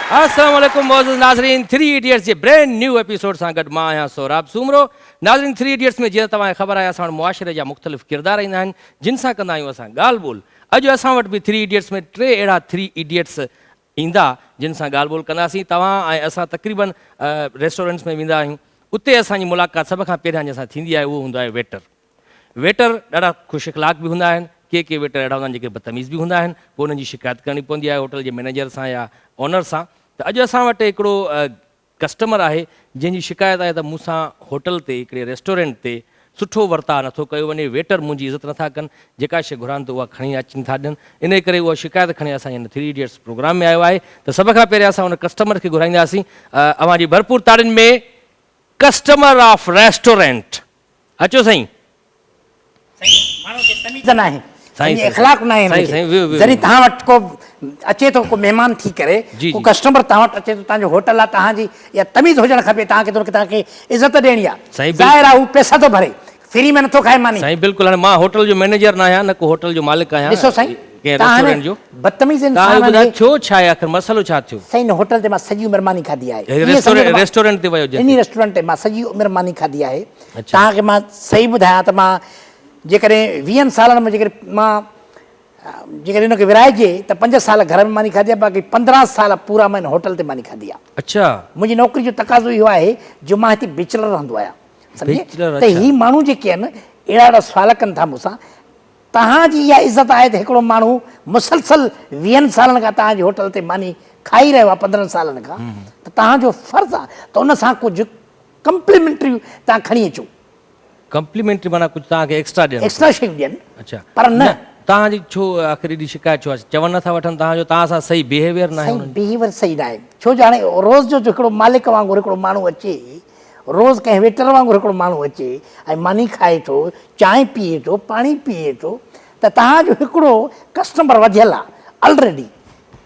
अस्सलाम वालेकुम मौजूद नाज़रीन, 3 इडियट्स जे ब्रेंड न्यू एपिसोड सां गॾु मां आहियां सोराब सूमरो। नाज़रीन, 3 इडियट्स में जीअं तव्हांखे ख़बर आहे असां वटि मुआशिरे जा मुख़्तलिफ़ किरदार ईंदा आहिनि जिन सां कंदा आहियूं असां ॻाल्हि ॿोल। अॼु असां वटि बि 3 इडियट्स में 3 अहिड़ा 3 इडियट्स ईंदा जिन सां ॻाल्हि ॿोल कंदासीं। तव्हां ऐं असां तक़रीबन रेस्टोरेंट्स में वेंदा आहियूं, उते असांजी मुलाक़ात सभ खां पहिरियां जंहिंसां थींदी आहे उहो हूंदो आहे वेटर। वेटर ॾाढा ख़ुशि इख़लाक़ बि हूंदा आहिनि, के वेटर अहिड़ा हूंदा आहिनि जेके बदतमीज़ बि हूंदा आहिनि, पोइ उन्हनि जी शिकायत करणी पवंदी आहे होटल जे मैनेजर सां या ऑनर सां। त अॼु असां वटि हिकिड़ो कस्टमर आहे जंहिंजी शिकायत आहे त मूंसां होटल ते हिकिड़े रेस्टोरेंट ते सुठो वर्ताउ नथो कयो वञे, वेटर मुंहिंजी इज़त नथा कनि, जेका शइ घुरानि त उहा खणी अची नथा ॾियनि। इन करे उहा शिकायत खणी असां हिन 3 इडियट्स प्रोग्राम में आयो आहे। त सभ खां पहिरियों असां हुन कस्टमर खे घुराईंदासीं। अवांजी भरपूर ताड़ियुनि में कस्टमर ऑफ रेस्टोरेंट। अचो साईं। इख़लाक़ न आहे जॾहिं तव्हां वटि को अचे थो, को महिमान थी करे, को कस्टमर तव्हां वटि अचे थो, तव्हांजो होटल आहे, तव्हांजी या तमीज़ हुजणु खपे, तव्हांखे इज़त ॾियणी आहे। ज़ाहिर आहे हू पैसा थो भरे, फ्री में नथो खाए मानी। साईं बिल्कुलु, हाणे मां होटल जो मैनेजर न आहियां, न को होटल जो मालिक आहियां। ॾिसो साईं, रेस्टोरेंट जो बदतमीज़ इंसान छो छा आहे, आख़िर मसलो छा थियो? साईं हिन होटल ते मां सॼी उमिरि मानी खाधी आहे, रेस्टोरेंट ते वियो इन रेस्टोरेंट ते मां सॼी उमिरि मानी खाधी आहे। तव्हांखे मां सही ॿुधायां त मां जेकॾहिं 20 सालनि में जेकॾहिं हिनखे विराइजे त 5 साल घर में मानी खाधी आहे, बाक़ी 15 साल पूरा मां हिन होटल ते मानी खाधी आहे। अच्छा, मुंहिंजी नौकिरी जो तक़ाज़ो इहो आहे जो मां हिते बैचलर रहंदो आहियां, सम्झे त ही माण्हू जेके आहिनि अहिड़ा अहिड़ा सुवाल कनि था मूंसां। तव्हांजी इहा इज़त आहे त हिकिड़ो माण्हू मुसलसल 20 सालनि खां तव्हांजे होटल ते मानी खाई रहियो आहे, 15 सालनि खां, त तव्हांजो फ़र्ज़ु आहे त उन सां कुझु कम्प्लीमेंट्री तव्हां खणी अचो। कम्प्लीमेंट्री माना कुझु तव्हांखे एक्स्ट्रा ॾियनि, एक्स्ट्रा शयूं ॾियनि। अच्छा, पर न तव्हांजी छो आख़िर एॾी शिकायत छो आहे? चवणु नथा वठनि तव्हांजो, तव्हां सां सही बिहेवियर न आहे? बिहेवियर सही न आहे, छो जो हाणे रोज़ जो हिकिड़ो मालिक वांगुरु हिकिड़ो माण्हू अचे, रोज़ कंहिं वेटर वांगुरु हिकिड़ो माण्हू अचे ऐं मानी खाए थो, चांहि पीए थो, पाणी पीए थो, त तव्हांजो हिकिड़ो कस्टमर वधियल आहे ऑलरेडी,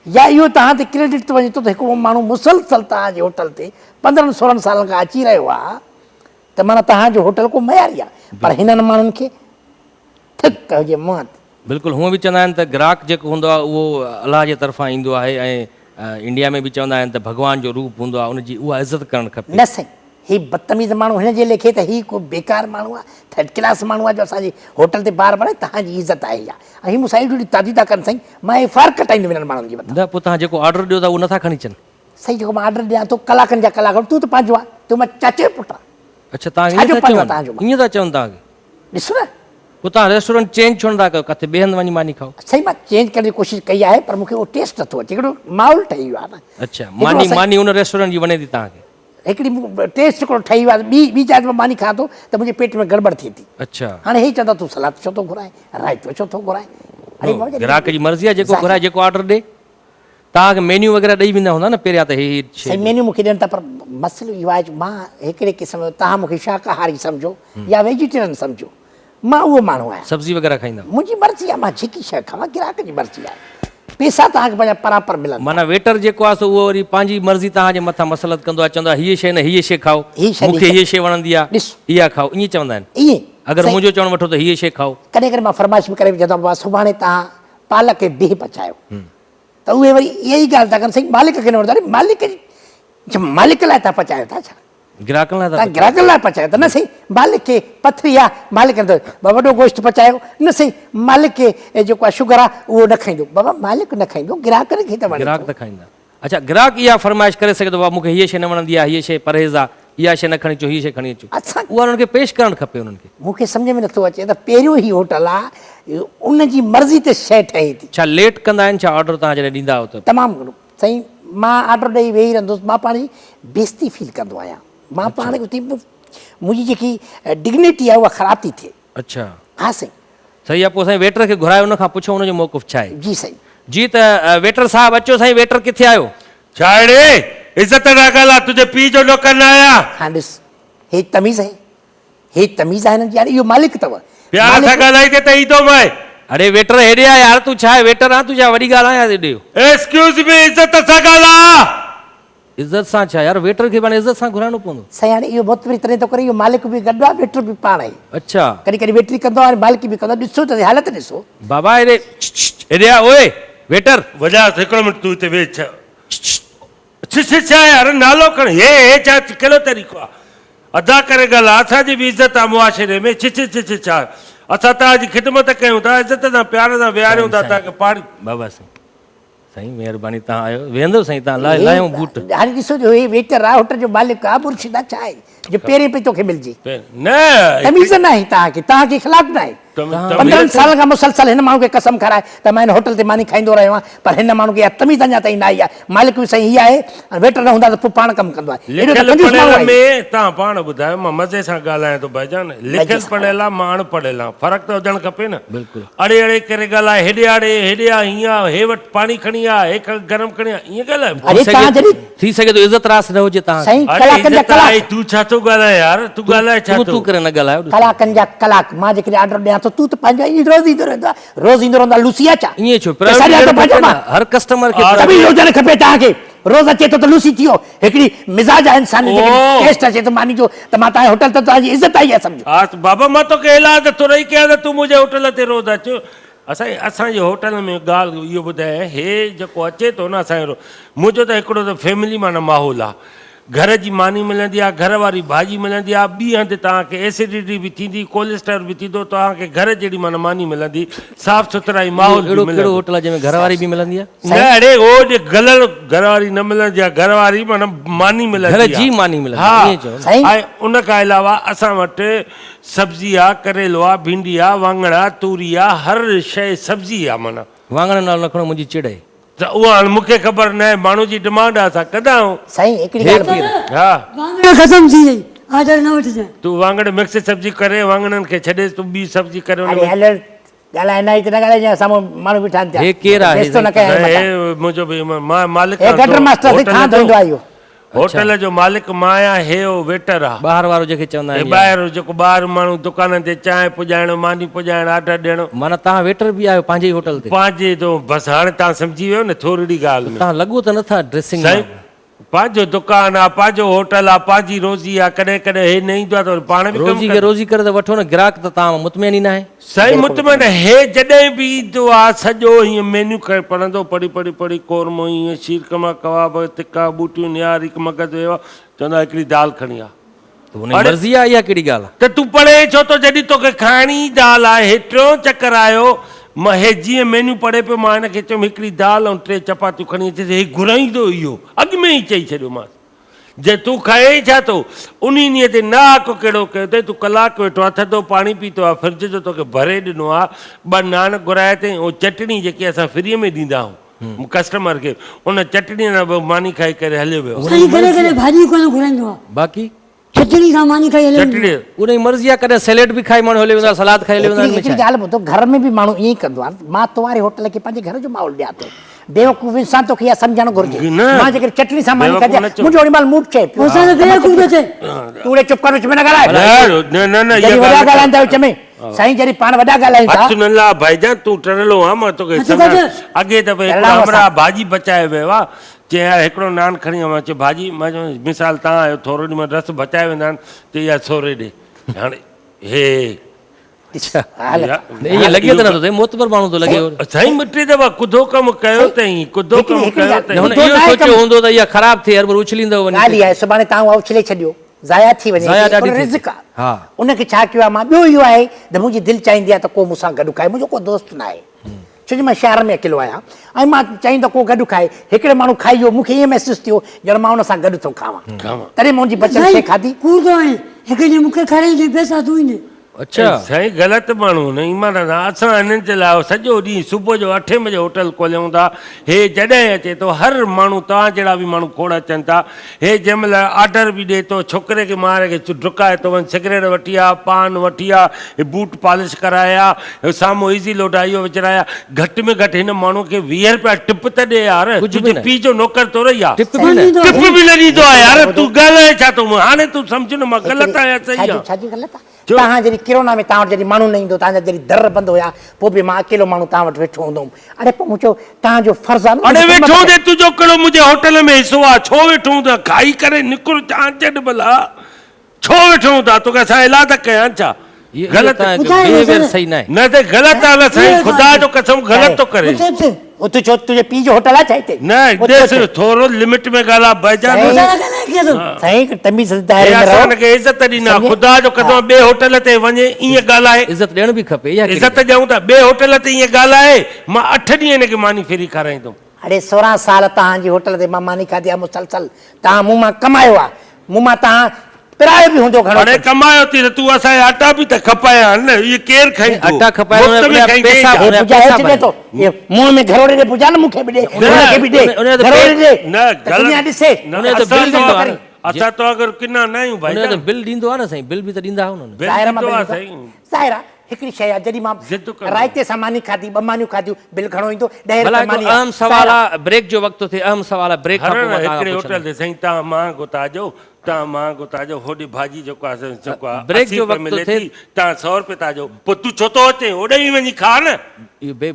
या इहो तव्हां ते क्रेडिट थो वञे थो त हिकिड़ो माण्हू मुसलसल तव्हांजे होटल ते 15-16 सालनि खां अची रहियो आहे, त माना तव्हांजो होटल को मयारी आहे। पर हिननि माण्हुनि खे थिक हुजे मौत। बिल्कुलु, हूअं बि चवंदा आहिनि त ग्राहक जेको हूंदो आहे उहो अलाह जे तरफ़ां ईंदो आहे, ऐं इंडिया में बि चवंदा आहिनि त भॻवान जो रूप हूंदो आहे, उनजी उहा इज़त करणु खपे। न साईं, ही बदतमीज़ माण्हू हिन जे लेखे त ही को बेकार माण्हू आहे, थर्ड क्लास माण्हू आहे जो असांजे होटल ते बार बार तव्हांजी इज़त आहे इहा, ऐं ही मूंसां एॾी ताज़ी था कनि साईं, मां एफआईआर कटाईंदुमि हिननि माण्हुनि जी मथां। न, पोइ तव्हां जेको ऑर्डर ॾियो था उहो नथा खणी अचनि? साईं जेको मां ऑर्डर ॾियां थो कलाकनि जा कलाक, तूं त पंहिंजो आहे, तूं मां चाचे जो पुटु आहे। अच्छा, तव्हां ईअं था चवनि तव्हांखे? ॾिसो न, पोइ तव्हां रेस्टोरेंट चेंज छो नथा कयो, किथे ॿिए हंधि वञी मानी खाओ? साईं मां चेंज करण जी कोशिशि कई आहे, पर मूंखे उहो टेस्ट नथो अचे, हिकिड़ो माहौल ठही वियो आहे न। अच्छा, मानी उन रेस्टोरेंट जी वणे थी तव्हांखे? हिकिड़ी टेस्ट हिकिड़ो ठही वियो आहे, ॿी चांहि मां मानी खाधो त मुंहिंजे पेट में गड़बड़ थिए थी। अच्छा, हाणे हे चवंदा तूं सलाद छो थो घुराए, रायतो छो थो घुराए? ग्राहक जी मर्ज़ी आहे, जेको घुराए, जेको ऑर्डर ॾे। तव्हांखे मेन्यू वग़ैरह ॾेई वेंदा हूंदा न पहिरियां त हे साईं? मेन्यू मूंखे ॾियनि था, पर मसइलो इहो आहे मां हिकिड़े क़िस्म जो, तव्हां मूंखे शाकाहारी सम्झो या वेजिटेरियन सम्झो, मां उहो माण्हू आहियां। सब्जी वग़ैरह खाईंदा? मुंहिंजी मर्ज़ी आहे, मां जेकी शइ खावां, ग्राहक जी मर्ज़ी आहे, पैसा तव्हांखे पंहिंजा बराबरि मिलनि। माना वेटर जेको आहे सो उहो वरी पंहिंजी मर्ज़ी तव्हांजे मथां मसलत कंदो आहे, चवंदो आहे हीअ शइ न हीअ शइ खाओ, मूंखे हीअ शइ वणंदी आहे इहा खाओ, ईअं चवंदा आहिनि? ईअं अगरि मुंहिंजो चवणु वठो त हीअ शइ खाओ। कॾहिं कॾहिं मां फरमाइश बि करे चवंदो आहियां सुभाणे तव्हां पालक खे बिह पचायो, त उहे वरी इहा ई ॻाल्हि था कनि साईं, मालिक खे न वठंदा, मालिक लाइ था पचायो था छा? ग्राहकनि लाइ पचायो त न साईं, मालिक खे पथरी आहे, मालिक वॾो गोश्त पचायो न साईं, मालिक खे जेको आहे शुगर आहे उहो न खाईंदो, बाबा मालिक न खाईंदो, ग्राहकनि खे त ग्राहक त खाईंदा। अच्छा, ग्राहक इहा फरमाइश करे सघे थो, बाबा मूंखे हीअ शइ न वणंदी आहे, हीअ शइ परहेज़ आहे, इहा शइ न खणी अचो, हीअ शइ खणी अचो, उहा उन्हनि खे पेश करणु खपे। उन्हनि खे मूंखे सम्झ में नथो अचे त पहिरियों ई होटल आहे, उनजी मर्ज़ी ते शइ ठहे थी। छा लेट कंदा आहिनि छा ऑर्डर तव्हां जॾहिं ॾींदा आहियो त? तमामु घणो साईं, मां ऑर्डर ॾेई वेही रहंदुसि, मां पाण जी बेइज़ती फील कंदो आहियां, मां पाण खे मुंहिंजी जेकी डिग्निटी आहे उहा ख़राब थी थिए। अच्छा, हा साईं, सही आहे। पोइ साईं वेटर खे घुरायो, उन खां पुछो उनजो मौक़िफ़ छा आहे? जी साईं। जी, त वेटर साहिबु अचो साईं, वेटर किथे आयो? छा अड़े इज़त न ॻाल्हि आहे, तुंहिंजे पीउ जो नौकर न आया? हा ॾिस, हे तमीज़ आहे, हे तमीज़ आहे हिननि जी, यार इहो मालिक अथव, प्यार सां ॻाल्हाई त ईंदो मैं। अरे वेटर हेॾे आ यार, तूं छा आहे वेटर आहे, तूं छा वॾी ॻाल्हि आहे हेॾे? एक्सक्यूज़ मी, इज़त सां ॻाल्हाए। इज़त सां छा यार, वेटर खे पाण इज़त सां घुराइणो पवंदो? साईं हाणे इहो मुतबरी तरह थो करे, इहो मालिक बि गॾु आहे, वेटर बि पाण आहे। अच्छा, कॾहिं कॾहिं वेटरी कंदो आहे, मालिक बि कंदो आहे, ॾिसो त हालत ॾिसो। बाबा हेॾे आ, ओए वेटर वॼा हिकिड़ो मिंट, तूं हिते वेह। छा यार नालो खण हे छा कहिड़ो तरीक़ो आहे अदा करे ॻाल्हि आहे असांजी बि इज़त आहे मुआशिरे में छा असां तव्हांजी ख़िदमत कयूं था इज़त सां प्यार सां विहारियूं था तव्हांखे पाणी बाबा साईं महिरबानी तव्हां आयो वेंदो साईं तव्हां लायूं बूट हाणे ॾिसो जो हे वेटर आहे होटल जो मालिक आहे मुर्शिदा छा आहे जो पहिरीं पे तोखे मिलजी न तमीज़ न आहे तव्हांखे ख़िलाफ़ न आहे 15 साल खां मुसलसल हिन माण्हू खे कसम खाराए त मां हिन होटल ते मानी खाईंदो रहियो आहियां पर हिन माण्हू खे इहा तमीज़ अञा ताईं न आई आहे मालिक बि साईं हीअ आहे वेटर न हूंदा त पोइ पाण कमु कंदो आहे लिखियल पढ़ियल में तव्हां पाण ॿुधायो मां मज़े सां ॻाल्हायां थो भाईजान लिखियल पढ़ियल आहे मां अणपढ़ियल आहे फ़र्क़ु त हुजणु खपे न बिल्कुलु अड़े अड़े करे ॻाल्हाए हेॾे आड़े हेॾे आहे हीअं हे वटि पाणी खणी आहे हे गरम खणी आहे ईअं ॻाल्हाए थी सघे थो इज़त रास न हुजे तव्हां साईं कलाकनि जा कलाक तूं छा थो ॻाल्हाए यार तूं ॻाल्हाए छा तूं करे न ॻाल्हायो कलाकनि जा कलाक मां जेकॾहिं ऑर्डर ॾियां थो तूं त पंहिंजो रोज़ ईंदो रहंदो आहे रोज़ ईंदो रहंदो आहे लूसिया छा ईअं छो हर कस्टमर खे सभी हुजणु खपे तव्हांखे रोज़ अचे थो त लूसी थी वियो हिकिड़ी मिज़ाज आहे इंसान टेस्ट अचे थो मानी जो त मां तव्हांजे होटल त तव्हांजी इज़त आई आहे सम्झो हा बाबा मां तोखे इलाज थोरो ई कयां त तूं मुंहिंजे होटल ते रोज़ अचो असांजे होटल में ॻाल्हि इहो ॿुधाए हे जेको अचे थो न असांजो मुंहिंजो त हिकिड़ो त फैमिली माना माहौल आहे घर जी मानी मिलंदी आहे घर वारी भाॼी मिलंदी आहे ॿी हंधि तव्हांखे एसिडिटी बि थींदी कोलेस्ट्रॉल बि थींदो तव्हांखे घर जहिड़ी माना मानी मिलंदी साफ़ सुथराई माहौल कहिड़ो होटल आहे जंहिंमें घरवारी बि मिलंदी आहे न अड़े उहो गलल घरवारी न मिलंदी आहे घरवारी माना मानी मिलंदी जी मानी मिलंदी हा ऐं उन खां अलावा असां वटि सब्जी आहे करेलो आहे भिंडी आहे वाङण आहे तूरी आहे हर शइ सब्जी आहे माना वाङण नालो न खणो मुंहिंजी चिड़ आहे त उहा हाणे मूंखे ख़बर न आहे माण्हू जी डिमांड आहे असां कंदा आहियूं साईं हिकिड़ी ॻाल्हि हा वाङण ख़तम थी वई ऑर्डर न वठिजांइ तूं वाङण मिक्स सब्जी करे वाङणनि खे छॾे तूं ॿी सब्जी करे हुन में ॻाल्हाए न त न ॻाल्हाए साम्हूं माण्हू बीठा आहिनि हे केरु आहे मुंहिंजो बि मां मालिक गटर मास्टर थी खां धोईंदो आहे इहो होटल जो मालिक मां आहियां हे वेटर आहे ॿाहिरि वारो जंहिंखे चवंदा आहिनि ॿाहिरि जेको ॿाहिरि माण्हू दुकाननि ते चांहि पुॼाइणो मानी पुॼाइणु ऑर्डर ॾियणो माना तव्हां वेटर बि आहियो पंहिंजे ई होटल ते पंहिंजे तो बसि हाणे तव्हां सम्झी वियो न थोरी ॻाल्हि में तव्हां लॻो त नथा ड्रेसिंग पंहिंजो दुकानु आहे पंहिंजो होटल आहे पंहिंजी रोज़ी आहे कॾहिं कॾहिं हे न ईंदो आहे त पाण बि रोज़ी खे रोज़ी करे त वठो न ग्राहक त तव्हां मुतमैन ई न आहे सही मुतमैन हे जॾहिं बि ईंदो आहे सॼो हीअं मेन्यू करे पढ़ंदो पढ़ी कोरमो हीअं शीरकमा कबाब तिका बूटियूं नियारी मगज़ वियो चवंदा हिकिड़ी दाल खणी आहे मर्ज़ी आहे इहा कहिड़ी ॻाल्हि आहे त तूं पढ़े छो थो जॾहिं तोखे खाइणी दाल आहे हे टियों चकर आयो मां हे जीअं मेन्यू पढ़े पियो मां हिनखे चयुमि हिकिड़ी दाल ऐं 3 चपातियूं खणी अचे हे घुराईंदो इहो अॻु में ई चई छॾियोमांसि जे तूं खाए छा थो उन ॾींहं ते न आको कहिड़ो कयो अथई तूं कलाकु वेठो आहे थधो पाणी पीतो आहे फ्रिज जो तोखे भरे ॾिनो आहे 2 नान घुराए अथई ऐं चटणी जेकी असां फ्रीअ में ॾींदा आहियूं कस्टमर खे उन चटणीअ सां मानी खाई करे हलियो वियो भाॼी कोन घुराईंदो आहे बाक़ी चटणी सां मानी खाई हलियो उन जी मर्ज़ी आहे कॾहिं सैलेड बि खाई माण्हू हली वेंदो सलाद खाई हली वेंदो हिकिड़ी ॻाल्हि ॿुधो घर में बि माण्हू ईअं ई कंदो आहे मां तुम्हारे होटल खे पंहिंजे घर जो माहौल ॾियां थो बेवकूफ़ इंसान तोखे इहा सम्झणु घुरिजे मां जेकॾहिं चटणी सां मानी खाई मुंहिंजो ओॾी महिल मूड चए पियो तूं चुप कर विच में न ॻाल्हाए वॾा ॻाल्हाइनि था विच में साईं जॾहिं पाण वॾा ॻाल्हायूं था भाईजान तूं टरलो आहे मां तोखे अॻे दफ़े भाॼी बचाए वियो आहे चई यार हिकिड़ो नान खणी आयो चयो भाॼी मां चयो मिसाल तव्हां आहियो थोरो ॾींहुं रस बचाए वेंदा आहिनि त इहा सोरे ॾे हाणे हे ईअं लॻे त नथो मोतबर माण्हू थो लॻे साईं ॿ 3 दफ़ा कुधो कमु कयो अथई कुधो कमु कयो अथई इहो सोचियो हूंदो त इहा ख़राबु थिए हर बार उछलींदो वञे ॻाल्हि आहे सुभाणे तव्हां उहा उछले छॾियो ज़ाया थी वञे रिज़्क़ आहे उनखे छा कयो आहे मां ॿियो इहो आहे त मुंहिंजी दिलि चाहींदी आहे त को मूंसां गॾु खाए मुंहिंजो को दोस्त न आहे छो जो मां शहर में अकेलो आहियां ऐं मां चाहींदो को गॾु खाए हिकिड़े माण्हू खाई वियो मूंखे ईअं महसूसु थियो ॼण मां हुन सां गॾु थो खावां तॾहिं मुंहिंजी बचल शइ खाधी मूंखे खाराई पैसा तूं ई अच्छा साईं ग़लति माण्हू न ईमान असां हिननि जे लाइ सॼो ॾींहुं सुबुह जो 8 बजे होटल खोलियूं था हे जॾहिं अचे थो हर माण्हू तव्हां जहिड़ा बि माण्हू खोड़ अचनि था हे जंहिं महिल ऑडर बि ॾिए थो छोकिरे खे मारे खे डुकाए थो वञे सिगरेट वठी आहे पान वठी आहे बूट पॉलिश कराया साम्हूं ईज़ी लोड आहे इहो विचराया घटि में घटि हिन माण्हू खे 20 रुपया टिप त ॾे यार तुंहिंजे पीउ जो नौकर थो रही आहे टिप बि न ॾींदो आहे यार तूं ॻाल्हाए छा थो हाणे तूं सम्झ न मां ग़लति आहियां सही आहे छाजी ग़लति आहे तव्हां जॾहिं किरोना में तव्हां वटि जॾहिं माण्हू न ईंदो तव्हांजा जॾहिं दर बंदि हुया पोइ बि मां अकेलो माण्हू तव्हां वटि वेठो हूंदो हुउमि अड़े पोइ मूं चयो तव्हांजो फर्ज़ु आहे अड़े वेठो हूंदे तुंहिंजो कहिड़ो मुंहिंजे होटल में हिसो आहे छो वेठो हूंदा खाई करे निकिर छॾ भला छो वेठो हूंदा तोखे असां इलाज कयां छा ग़लति सही न आहे न त ग़लति आहे न साईं ख़ुदा जो कसम ग़लति थो करे उते छो तुंहिंजे पीउ जो होटल आहे छा हिते? न उते ॾिस छो? थोरो लिमिट में ॻाल्हाए भाईजान साईं, ॿुधाए ॻाल्हाए कीअं थो? साईं तमीज़ हे दायरे में रहो। असांखे इज़त ॾींदा सम्झे? ख़ुदा जो कदम ॿिए होटल ते वञे ईअं ॻाल्हाए इज़त ॾियण बि खपे इहा इज़त ॾियूं था ॿिए होटल ते ईअं ॻाल्हाए मां 8 ॾींहं हिनखे मानी फेरी खाराईंदुमि अड़े 16 साल तव्हांजी होटल ते मां मानी खाधी आहे मुसलसल। तव्हां मूं मां कमायो आहे, मूं मां तव्हां पिरायो बि हूंदो घणो हाणे कुझु। कमायो थी त तूं असांजे आटा बि त खपाया न इहे केरु खाईंदो अटा खपाइण मुफ़्त में जा खाईंदे पैसा छा? हे उनजा पुॼाए पैसा अची भरे। ॾे थो, हे मुंहं में घरोड़े ॾे पुॼा न मूंखे बि ॾे, उनखे बि ॾे, उन जो घरोड़े ॾे, न त दुनिया ग़लति ॾिसे। न, उन जो त असां बिल तो ॾींदो आहे अगरि- न। असां तो अगरि किना न आहियूं भाई उनजो त बिल ॾींदो आहे न साईं, बिल बि त ॾींदा हुननि। बिल ज़ाहिर मां ॾींदो आहे बिल साईं। ॾींदो। ज़ाहिर आहे हिकिड़ी शइ आहे, जॾहिं मां ज़िद कंदो। रायते सां मानी खाधी 2 मानियूं खाधियूं, बिल घणो ईंदो? 10 भला रुपए मानी हिकिड़ो आहे। अहम सवाल आहे, ब्रेक जो वक़्तु थिए, अहम सवाल आहे, ब्रेक खां हर पोइ मां हिकिड़े तव्हां होटल ते साईं तव्हां मां गुताजो तव्हां मां गुताजो होॾे भाॼी जेको आहे जेको आहे ब्रेक 80 जो रुपए वक़्तु मिले थिए। थी तव्हां 100 रुपए था ॾियो पोइ तूं छो थो अचे होॾे ई वञी खा न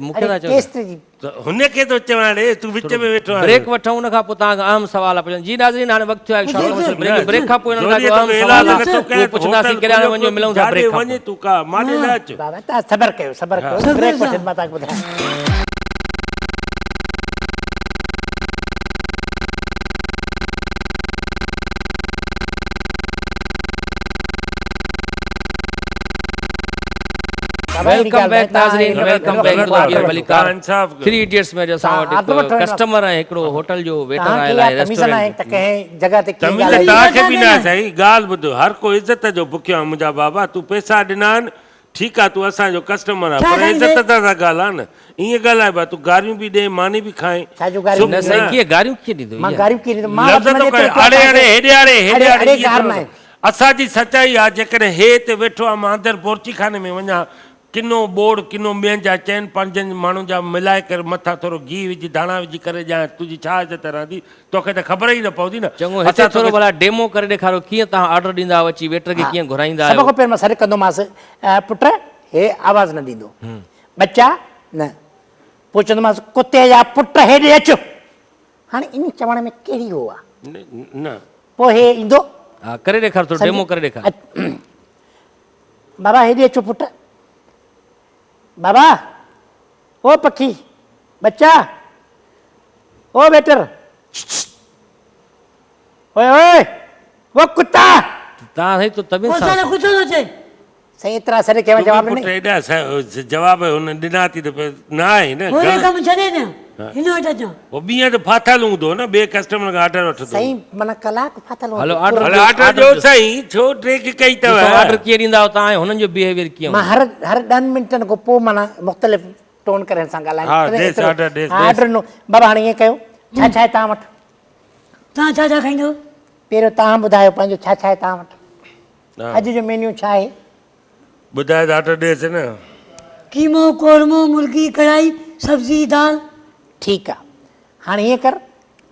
मूंखे अरे था चओ टेस्ट जी त हुनखे थो चवां ॾे तूं विच में वेठो आहीं। ब्रेक वठूं उन खां पोइ तव्हांखां अहम सवाल आहे पुछनि। जी नाज़रीन, हाणे वक़्तु थियो आहे शॉर्ट कमर्शियल ब्रेक जो। ब्रेक खां पोइ हिननि खां जोरीअ जो अहम तोखे सवाल इलाज आहे नथो कयां, उहो पुछंदासीं होटल केॾा खोलियो, वञो मिलूं था जाॾे ब्रेक खां वञे पोइ। तूं का माॾे न अच बाबा तव्हां सबर कयो, सबर कयो, सबर ब्रेक सां। वठनि मां तव्हांखे ॿुधायां। वेलकम बैक नाज़रीन, वेलकम बैक टू द मलिकार तव्हां इंसाफ़ कयो। 3 इडियट्स में जो असां तव्हां अघु वटि वठो हिन कस्टमर आहे, हिकिड़ो होटल जो वेटर तव्हांखे आयल इहा आहे तमीज़ न आहे रेस्टोरेंट। त कंहिं जॻह ते कीअं तमीज़ ॻाल्हाए। तव्हांखे बि न आहे न। साईं ॻाल्हि ॿुधो हर को इज़त जो बुखियो आहे मुंहिंजा बाबा तूं पैसा ॾिना आहिनि ठीकु आहे तूं असांजो कस्टमर आहे छा पर खाईंदे? इज़त सां ॻाल्हाए न ईअं ॻाल्हाइबा तूं गारियूं बि ॾे मानी बि खाए छा जो गारियूं? न साईं, कीअं गारियूं कीअं ॾींदो मां ईअं? गारियूं कीअं ॾींदुमि? मां लफ़्ज़ वटि थो वञे करे तो आड़े आड़े हेॾे आड़े हेॾे अड़े आड़े कार ईअं न आहे। थो। असांजी सचाई आहे जेकॾहिं हे ते वेठो आहे मां अंदरि बोरची खाने में वञा किनो बोड़ किनो ॿियनि जा 4-5 माण्हुनि जा मिलाए करे मथां थोरो घी विझी धाणा विझी करे ॼाण तुंहिंजी छा इज़त रहंदी तोखे त ख़बर ई न पवंदी न चङो हिते असां थोरो तोखे- भला डेमो करे ॾेखारियो कीअं तव्हां ऑर्डर ॾींदा आहियो, अची वेटर खे कीअं घुराईंदा सभ आहियो। खां पहिरियों मां सॾु कंदोमांसि पुट हे आवाज़ न ॾींदो, बच्चा न, पोइ चवंदोमांसि कुते जा पुट हेॾे अचो। हाणे इन चवण में कहिड़ी हो आहे? न पोइ हे ईंदो हा, करे ॾेखार, थोरो डेमो करे ॾेखार। बाबा हेॾे अचो पुट, बाबा ओ पखी बच्चा ओ वेटर ओए ओए वो कुत्ता। तव्हां साईं तो तबियत पोइ सां असांखे कुझु थो चए। साईं एतिरा सॾ कयो जवाब पुट ॾिनई। हेॾा जवाब हुन ॾिना थी त न आहे न होरे ग़लति। कमु छॾे ॾियां हिन वटि अचां। पोइ ॿीहर त फाथल हूंदो न ॿिए कस्टमर खां ऑर्डर वठंदो साईं माना कलाक फाथल हलो ऑर्डर हलो ऑर्डर ॾियो साईं छो ट्रेक कई अथव ऑर्डर कीअं ॾींदा आहियो तव्हां, हुननि जो बिहेवियर कीअं मां हूंदो? हर 10 मिंटनि खां पोइ माना मुख़्तलिफ़ टोन करे हिन सां हा, ॻाल्हायां। ॾेसि, ऑर्डर ॾेसि, ऑर्डर नो बाबा हाणे ईअं कयो, छा छा आहे तव्हां वटि? तव्हां छा छा खाईंदो? पहिरियों तव्हां ॿुधायो पंहिंजो छा छा आहे तव्हां वटि? हा। अॼु जो मेन्यू छा आहे? ॿुधाए त ऑर्डर ॾेसि न कीमो कोरमो मुर्गी कढ़ाई सब्जी दाल। ठीकु आहे, हाणे ईअं कर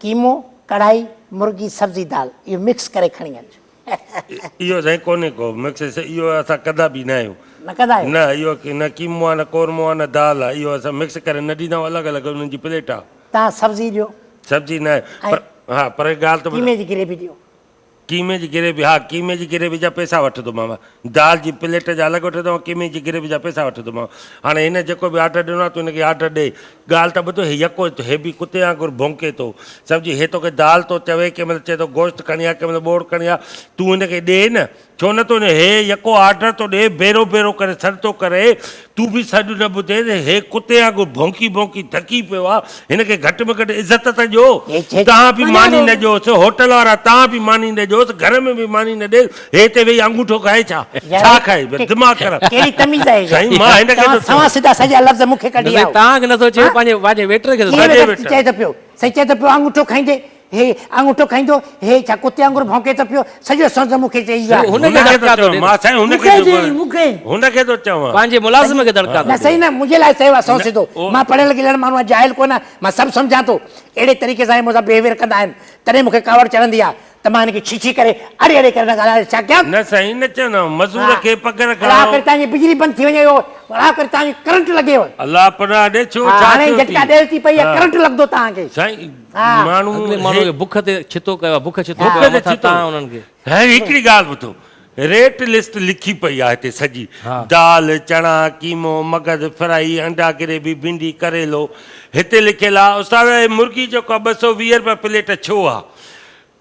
कीमो कढ़ाई मुर्गी सब्जी दाल इहो मिक्स करे खणी अच। इहो साईं कोन्हे को मिक्स इहो असां कंदा बि न आहियूं न कंदा आहियो? न इहो न कीमो आहे न कोरमो आहे न दाल आहे इहो असां मिक्स करे न ॾींदा आहियूं अलॻि अलॻि उन्हनि जी प्लेट आहे तव्हां सब्जी ॾियो, सब्जी न आहे हा पर हिकु ॻाल्हि त ॿुधाए कीमे जी ग्रेवी ॾियो। कीमे जी ग्रेवी हा कीमे जी ग्रेवी जा पैसा वठंदोमांव दाल जी प्लेट जा अलॻि वठंदोमांव कीमे जी ग्रेवी जा पैसा वठंदोमांव हाणे हिन जेको बि ऑर्डर ॾिनो आहे तूं हिनखे ऑर्डर ॾे ॻाल्हि त ॿुधो हे यको हे बि कुते वांगुरु भौंके थो सम्झी हे तोखे दाल थो चवे कंहिं महिल चए थो गोश्त खणी आ कंहिं महिल बोड़ खणी आ तूं हिनखे ॾे न छो नथो ॾे हे यको ऑर्डर थो ॾे बेरो बेरो करे सॾ थो करे तूं बि सॾु न ॿुधे त हे कुते वांगुरु भौंकी भौंकी थकी पियो आहे हिनखे घटि में घटि इज़त त ॾियो तव्हां बि मानी न ॾियोसि होटल वारा तव्हां बि मानी न ॾियोसि घर में बि मानी न ॾे हे ते वेही अंगूठो खाए छा छा खाए दिमाग़ ख़राब कहिड़ी तमीज़ आहे? साईं मां हिनखे तव्हां थो सवा सिधा सॼा लफ़्ज़ मूंखे कढी साईं, आयो। तव्हांखे नथो चए पंहिंजे वेटर खे थो कीअं चए। वेठो चए त पियो साईं चए त पियो अंगूठो खाईंदे हे अंगूठो खाईंदो हे छा कुते वांगुरु भौंके त पियो सॼो सोच मूंखे चई वियो आहे। हुनखे हुनखे दड़का थो थो चवां ॾे। मां साईं मूंखे हुनखे चई मूंखे। हुनखे थो चवां पंहिंजे मुलाज़िम खे दड़का न थो सही न मुंहिंजे लाइ चयो आहे सौ सिधो ओ- मां पढ़ियल लिखियल माण्हू आहियां जाहिल कोन आहियां मां सभु सम्झां थो अहिड़े तरीक़े सां मूंसां बिहेवियर कंदा आहिनि तॾहिं मूंखे कावड़ चढ़ंदी आहे त मां हिनखे छी छी करे अड़े अड़े करे न ॻाल्हाए छा कयां? न साईं न चवंदा मज़दूर खे पघर अलाह करे खणाओ तव्हांजी बिजली बंदि थी वञे अलाह करे तव्हांजी करंट लॻेव अलाह पनाह ॾे छो छा हाणे थियो झटका थी? ॾेल थी पई आहे हा। करंट लॻंदो तव्हांखे। साईं हा। माण्हू अॻिले माण्हू खे बुख ते छितो कयो आहे, बुख छितो बुख कयो ते मथां छितो। तव्हां उन्हनि खे है हिकिड़ी ॻाल्हि ॿुधो रेट लिस्ट लिखी पई आहे हिते सॼी दाल चणा कीमो मगज़ फ्राई अंडा ग्रेवी भिंडी करेलो हिते लिखियलु आहे उस्ताद मुर्गी जेको आहे 220 रुपया प्लेट छो आहे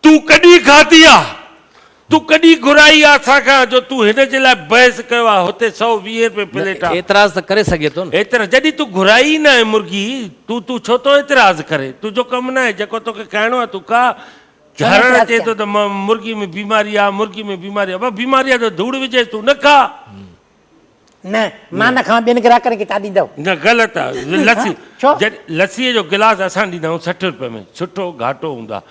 तूं कॾहिं खाधी आहे तूं कॾहिं घुराई आहे असांखां जो तूं हिन जे लाइ बहस कयो आहे हुते 120 रुपए प्लेट आहे एतिराज़ त करे सघे थो न एतिरा जॾहिं तूं घुराई न आहे मुर्गी तूं छो थो एतिराज़ करे तुंहिंजो कमु न आहे जेको तोखे खाइणो आहे तूं खा हरण अचे थो त मुर्गी में बीमारी आहे मुर्गी में बीमारी आहे बीमारी आहे त धूड़ विझेसि तूं न खा न मां न खां ॿियनि ग्राहकनि खे तव्हां ॾींदव न ग़लति आहे लस्सी लस्सीअ जो गिलास असां ॾींदा आहियूं 60 रुपए में सुठो घाटो हूंदो आहे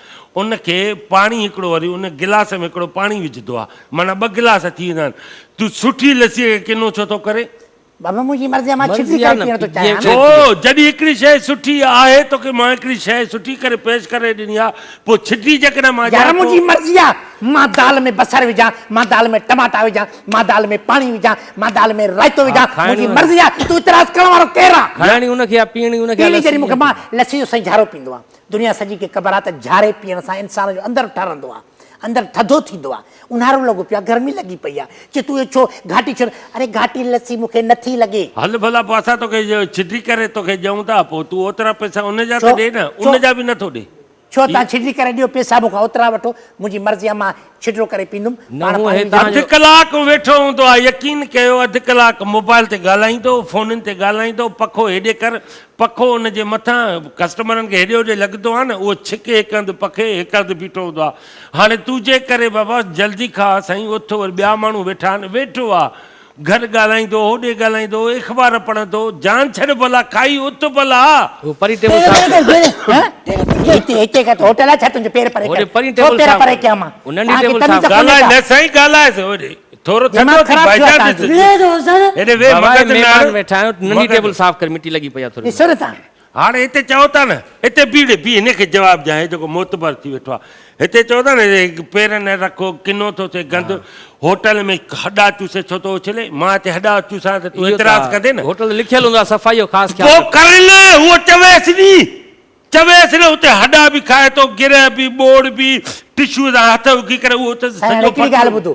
उनखे पाणी हिकिड़ो वरी उन गिलास में हिकिड़ो पाणी विझंदो आहे माना 2 गिलास थी वेंदा आहिनि तूं सुठी लस्सीअ खे किनो छो थो करे बाबा मुंहिंजी मर्ज़ी आहे मां छिटी मर्ज़ी आहे करे न, पीअण थो चाहियां छो जॾहिं हिकिड़ी शइ सुठी आहे तोखे मां हिकिड़ी शइ सुठी करे पेश करे ॾिनी आहे पोइ छिटी जेकॾहिं मां यार ॼाण मुंहिंजी मर्ज़ी आहे मां दाल में बसर विझां मां दाल में टमाटा विझां मां दाल में पाणी विझां मां दाल में रायतो विझां मुंहिंजी मर्ज़ी आहे तूं इतराज़ करण वारो केरु आहे खाइणी उनखे आहे पीअणी उनखे आहे पीअणी जॾहिं लस्सी। मूंखे मां लस्सी जो सही झारो पींदो आहे दुनिया सॼी खे ख़बर आहे त झारे पीअण सां इंसान जो अंदरि ठरंदो आहे अंदरि थधो थींदो आहे ऊन्हारो लॻो पियो आहे गर्मी लॻी पई आहे जे तूं छो घाटी छो अरे घाटी लस्सी मूंखे नथी लॻे हल भला पोइ असां तोखे छिटी करे तोखे ॾियूं था पोइ तूं ओतिरा पैसा उनजा त छो? ॾे न छो? उनजा बि नथो ॾे छो तव्हां छिटी करे ॾियो पैसा मूंखां ओतिरा वठो मुंहिंजी मर्ज़ी आहे मां छिटरो करे पींदुमि न, पाण हूअं पाणी हे विझां। 2 कलाक वेठो हूंदो आहे यकीन कयो 2 कलाक मोबाइल ते ॻाल्हाईंदो फ़ोनुनि ते ॻाल्हाईंदो पखो हेॾे कर पखो उनजे मथां कस्टमरनि खे हेॾे होॾे लॻंदो आहे न उहो छिके हिकु हंधि पखे हिकु हंधि बीठो हूंदो आहे हाणे तूं जे करे बाबा जल्दी खा साईं उथो वरी ॿिया माण्हू वेठा आहिनि वेठो आहे घर ॻाल्हाईंदो होॾे ॻाल्हाईंदो अख़बार पढ़ंदो जान छॾ भला खाई उथ भला वो परी टेबल साफ़ हिते का होटल आहे छा तुंहिंजो पेर परे होॾे परी छो टेबल पेर साफ़ परे कयां मां वो नंढी तव्हांखे टेबल तमीज़ साफ़ कोन्हे ॻाल्हाए का? न साईं ॻाल्हाएसि होॾे थोरो दिमाग़ थधो थी ख़राबु थियो आहे भाईजान तव्हांजो। विड़े थो उस्ताद हेॾे वे बाबा, मगज़ मेहमान नाड़ वेठा आहियो नंढी मगज़- टेबल साफ़ कर मिटी लॻी पई आहे थोरी ॾिसो न तव्हां हाणे हिते चओ था न हिते बीड़ बी हिनखे जवाबु ॾियां जेको मोतबर थी वेठो आहे हिते चओ था न पेर न रखो किनो थो थिए गंद होटल में हॾा चूसे छो थो उछले मां हिते हॾा चूसां त तूं एतिराज़ कंदे न होटल लिखियल हूंदो आहे सफ़ाई जो ख़ासि पोइ ख्याल कर न उहो चवेसि न हुते हॾा बि खाए थो गिर बि बोड़ बि टिशू सां हथ उगी करे उहो त साईं सॼो हिकिड़ी ॻाल्हि ॿुधो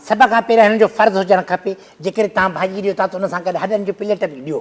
सभ खां पहिरियों हिननि जो फ़र्ज़ु हुजणु खपे जेकॾहिं तव्हां भाॼी ॾियो था त हुन सां गॾु हॾनि जो प्लेट बि ॾियो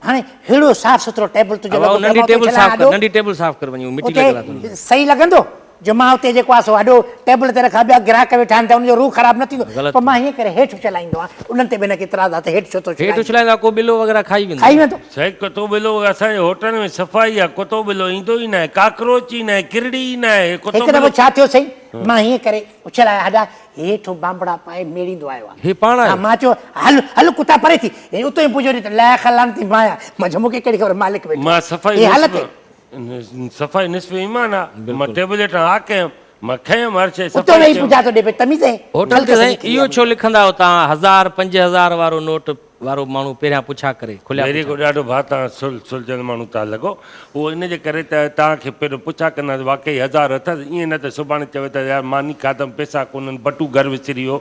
हाणे अहिड़ो साफ़ सुथिरो टेबल तुंहिंजो बाबा, लॻो नंढी पियो टेबल आहे, साफ़ कर उते नंढी टेबल साफ़ कर वञूं मिटी लॻल आहे उते सही लॻंदो जो मां उते जेको आहे सो वॾो टेबल ते रखां ॿिया ग्राहक वेठा आहिनि त उनजो रूह ख़राबु न थींदो ग़लति। पोइ मां हीअं करे हेठि चलाईंदो आहियां उन्हनि ते बि हिनखे इतराज़ आहे त हेठि छो थो हेठि चलाईं? उछलाईंदा को बिलो वग़ैरह खाई वेंदो खाई वेंदो साईं कुतो बिलो असांजे होटल में सफ़ाई आहे कुतो बिलो ईंदो ई न आहे काकरोच ई न आहे किरड़ी ई न आहे कुतो हिकु दफ़ो बिलो छा थियो सही मां हीअं करे उछलाया हॾा हेठि बांबड़ा पाए मेड़ींदो आयो आहे हे पाण हा, मां चयो हल हल कुता परे थी हे उतो ई पुॼो त लाइ खलान थी मां आहियां मां चयो मूंखे कहिड़ी ख़बर मालिक वेठो मां आहे। सफ़ाई हे हालत सफ़ाई निस्फ़ ईमान आहे मां टेबल हेठां आ कयुमि मां खयुमि हर शइ उतो वेही सफ़ाई पुॼा थो ॾे पई तमीज़ आहे होटल ते साईं इहो छो लिखंदा आहियो तव्हां 1000 5000 वारो नोट वारो माण्हू पहिरियां पुछा करे खुलिया पहिरीं को ॾाढो भाउ तव्हां सुलझल माण्हू तव्हां लॻो उहो इन जे करे त तव्हांखे पहिरियों पुछा कंदा वाक़ई 1000 अथसि ईअं न त सुभाणे चवे त यार मानी खाधमि पैसा कोन्हनि बटू घर विसिरी वियो